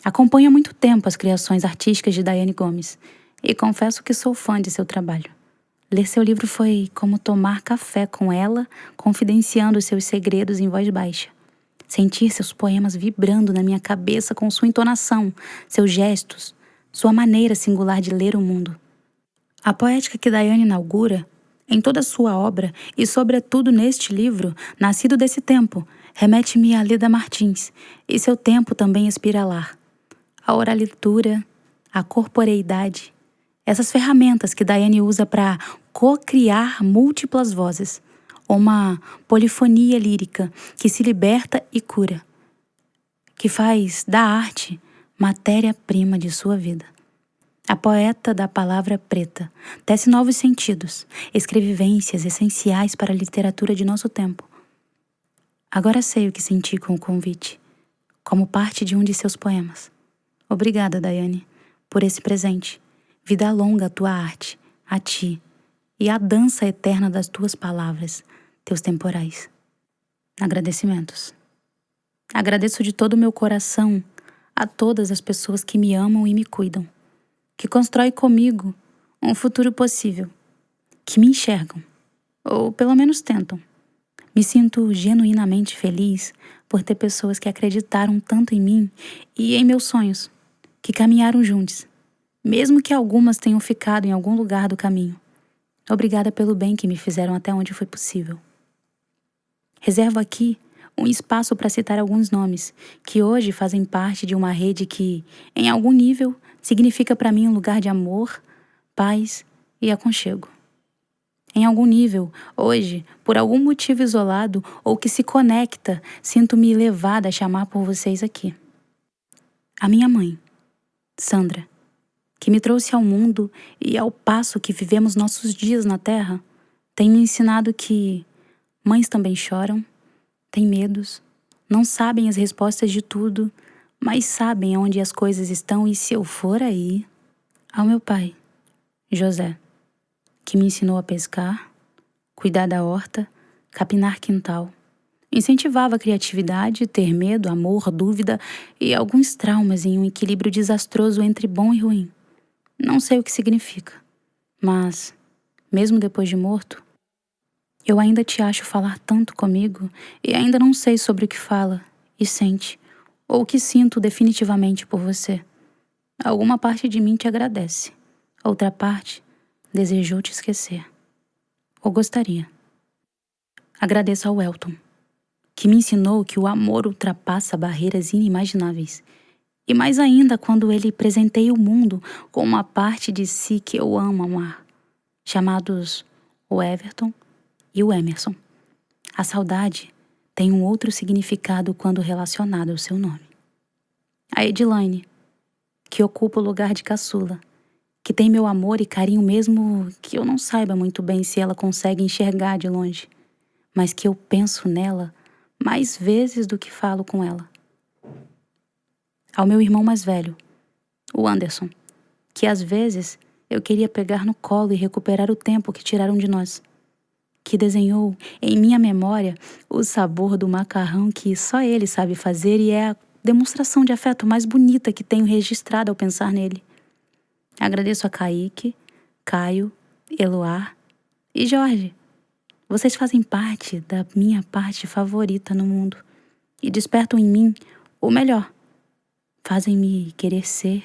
Acompanho há muito tempo as criações artísticas de Daiane Gomes e confesso que sou fã de seu trabalho. Ler seu livro foi como tomar café com ela, confidenciando seus segredos em voz baixa. Sentir seus poemas vibrando na minha cabeça com sua entonação, seus gestos, sua maneira singular de ler o mundo. A poética que Daiane inaugura, em toda sua obra e sobretudo neste livro, nascido desse tempo, remete-me a Leda Martins e seu tempo também espiralar. A oralitura, a corporeidade, essas ferramentas que Daiane usa para co-criar múltiplas vozes, uma polifonia lírica que se liberta e cura, que faz da arte matéria-prima de sua vida. A poeta da palavra preta tece novos sentidos, escrevivências essenciais para a literatura de nosso tempo. Agora sei o que senti com o convite, como parte de um de seus poemas. Obrigada, Daiane, por esse presente. Vida longa a tua arte, a ti, e a dança eterna das tuas palavras, teus temporais. Agradecimentos. Agradeço de todo o meu coração a todas as pessoas que me amam e me cuidam, que constroem comigo um futuro possível, que me enxergam, ou pelo menos tentam. Me sinto genuinamente feliz por ter pessoas que acreditaram tanto em mim e em meus sonhos, que caminharam juntos, mesmo que algumas tenham ficado em algum lugar do caminho. Obrigada pelo bem que me fizeram até onde foi possível. Reservo aqui um espaço para citar alguns nomes que hoje fazem parte de uma rede que, em algum nível, significa para mim um lugar de amor, paz e aconchego. Em algum nível, hoje, por algum motivo isolado ou que se conecta, sinto-me levada a chamar por vocês aqui. A minha mãe, Sandra, que me trouxe ao mundo e ao passo que vivemos nossos dias na Terra, tem me ensinado que mães também choram, têm medos, não sabem as respostas de tudo, mas sabem onde as coisas estão e se eu for aí. Ao meu pai, José, que me ensinou a pescar, cuidar da horta, capinar quintal. Incentivava a criatividade, ter medo, amor, dúvida e alguns traumas em um equilíbrio desastroso entre bom e ruim. Não sei o que significa, mas, mesmo depois de morto, eu ainda te acho falar tanto comigo e ainda não sei sobre o que fala e sente, ou o que sinto definitivamente por você. Alguma parte de mim te agradece, outra parte desejou te esquecer. Ou gostaria. Agradeço ao Elton, que me ensinou que o amor ultrapassa barreiras inimagináveis. E mais ainda quando ele presenteia o mundo com uma parte de si que eu amo amar, chamados o Everton e o Emerson. A saudade tem um outro significado quando relacionada ao seu nome. A Edilane, que ocupa o lugar de caçula, que tem meu amor e carinho mesmo que eu não saiba muito bem se ela consegue enxergar de longe, mas que eu penso nela mais vezes do que falo com ela. Ao meu irmão mais velho, o Anderson, que às vezes eu queria pegar no colo e recuperar o tempo que tiraram de nós, que desenhou em minha memória o sabor do macarrão que só ele sabe fazer e é a demonstração de afeto mais bonita que tenho registrado ao pensar nele. Agradeço a Kaique, Caio, Eloar e Jorge. Vocês fazem parte da minha parte favorita no mundo e despertam em mim o melhor. Fazem-me querer ser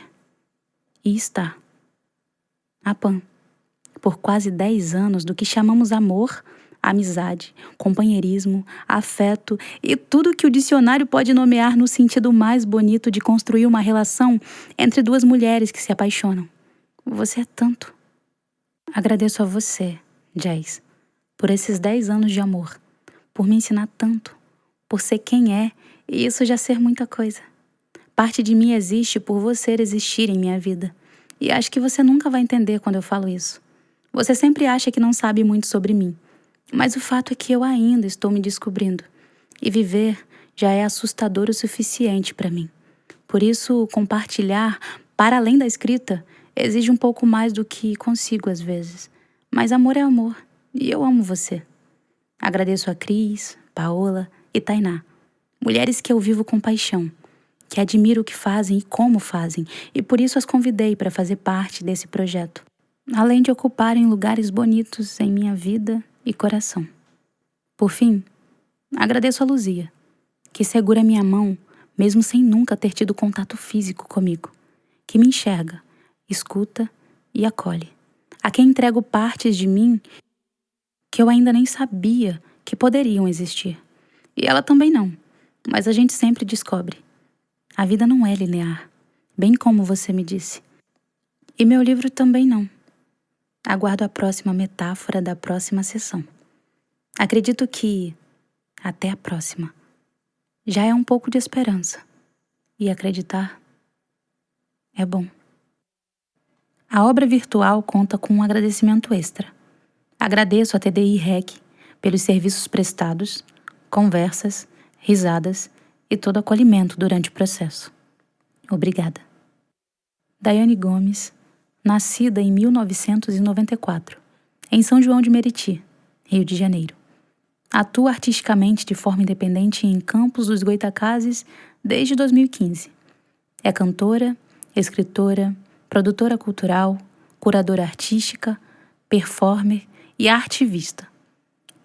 e estar. A Pan, por quase 10 anos do que chamamos amor, amizade, companheirismo, afeto e tudo que o dicionário pode nomear no sentido mais bonito de construir uma relação entre duas mulheres que se apaixonam. Você é tanto. Agradeço a você, Jazz, por esses 10 anos de amor, por me ensinar tanto, por ser quem é e isso já ser muita coisa. Parte de mim existe por você existir em minha vida. E acho que você nunca vai entender quando eu falo isso. Você sempre acha que não sabe muito sobre mim. Mas o fato é que eu ainda estou me descobrindo. E viver já é assustador o suficiente para mim. Por isso, compartilhar, para além da escrita, exige um pouco mais do que consigo às vezes. Mas amor é amor. E eu amo você. Agradeço a Cris, Paola e Tainá. Mulheres que eu vivo com paixão, que admiro o que fazem e como fazem, e por isso as convidei para fazer parte desse projeto, além de ocuparem lugares bonitos em minha vida e coração. Por fim, agradeço a Luzia, que segura minha mão, mesmo sem nunca ter tido contato físico comigo, que me enxerga, escuta e acolhe, a quem entrego partes de mim que eu ainda nem sabia que poderiam existir. E ela também não, mas a gente sempre descobre. A vida não é linear, bem como você me disse. E meu livro também não. Aguardo a próxima metáfora da próxima sessão. Acredito que, até a próxima, já é um pouco de esperança. E acreditar é bom. A obra virtual conta com um agradecimento extra. Agradeço a TDI REC pelos serviços prestados, conversas, risadas e todo acolhimento durante o processo. Obrigada. Daiane Gomes, nascida em 1994, em São João de Meriti, Rio de Janeiro. Atua artisticamente de forma independente em Campos dos Goytacazes desde 2015. É cantora, escritora, produtora cultural, curadora artística, performer e artivista.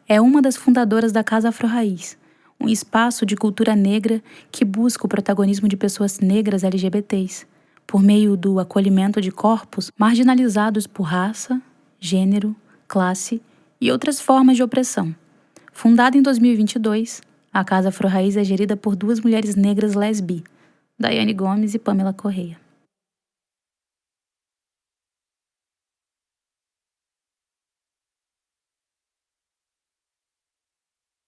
É uma das fundadoras da Casa Afro Raiz, um espaço de cultura negra que busca o protagonismo de pessoas negras LGBTs, por meio do acolhimento de corpos marginalizados por raça, gênero, classe e outras formas de opressão. Fundada em 2022, a Casa Afro Raiz é gerida por duas mulheres negras lesbi, Daiane Gomes e Pamela Correia.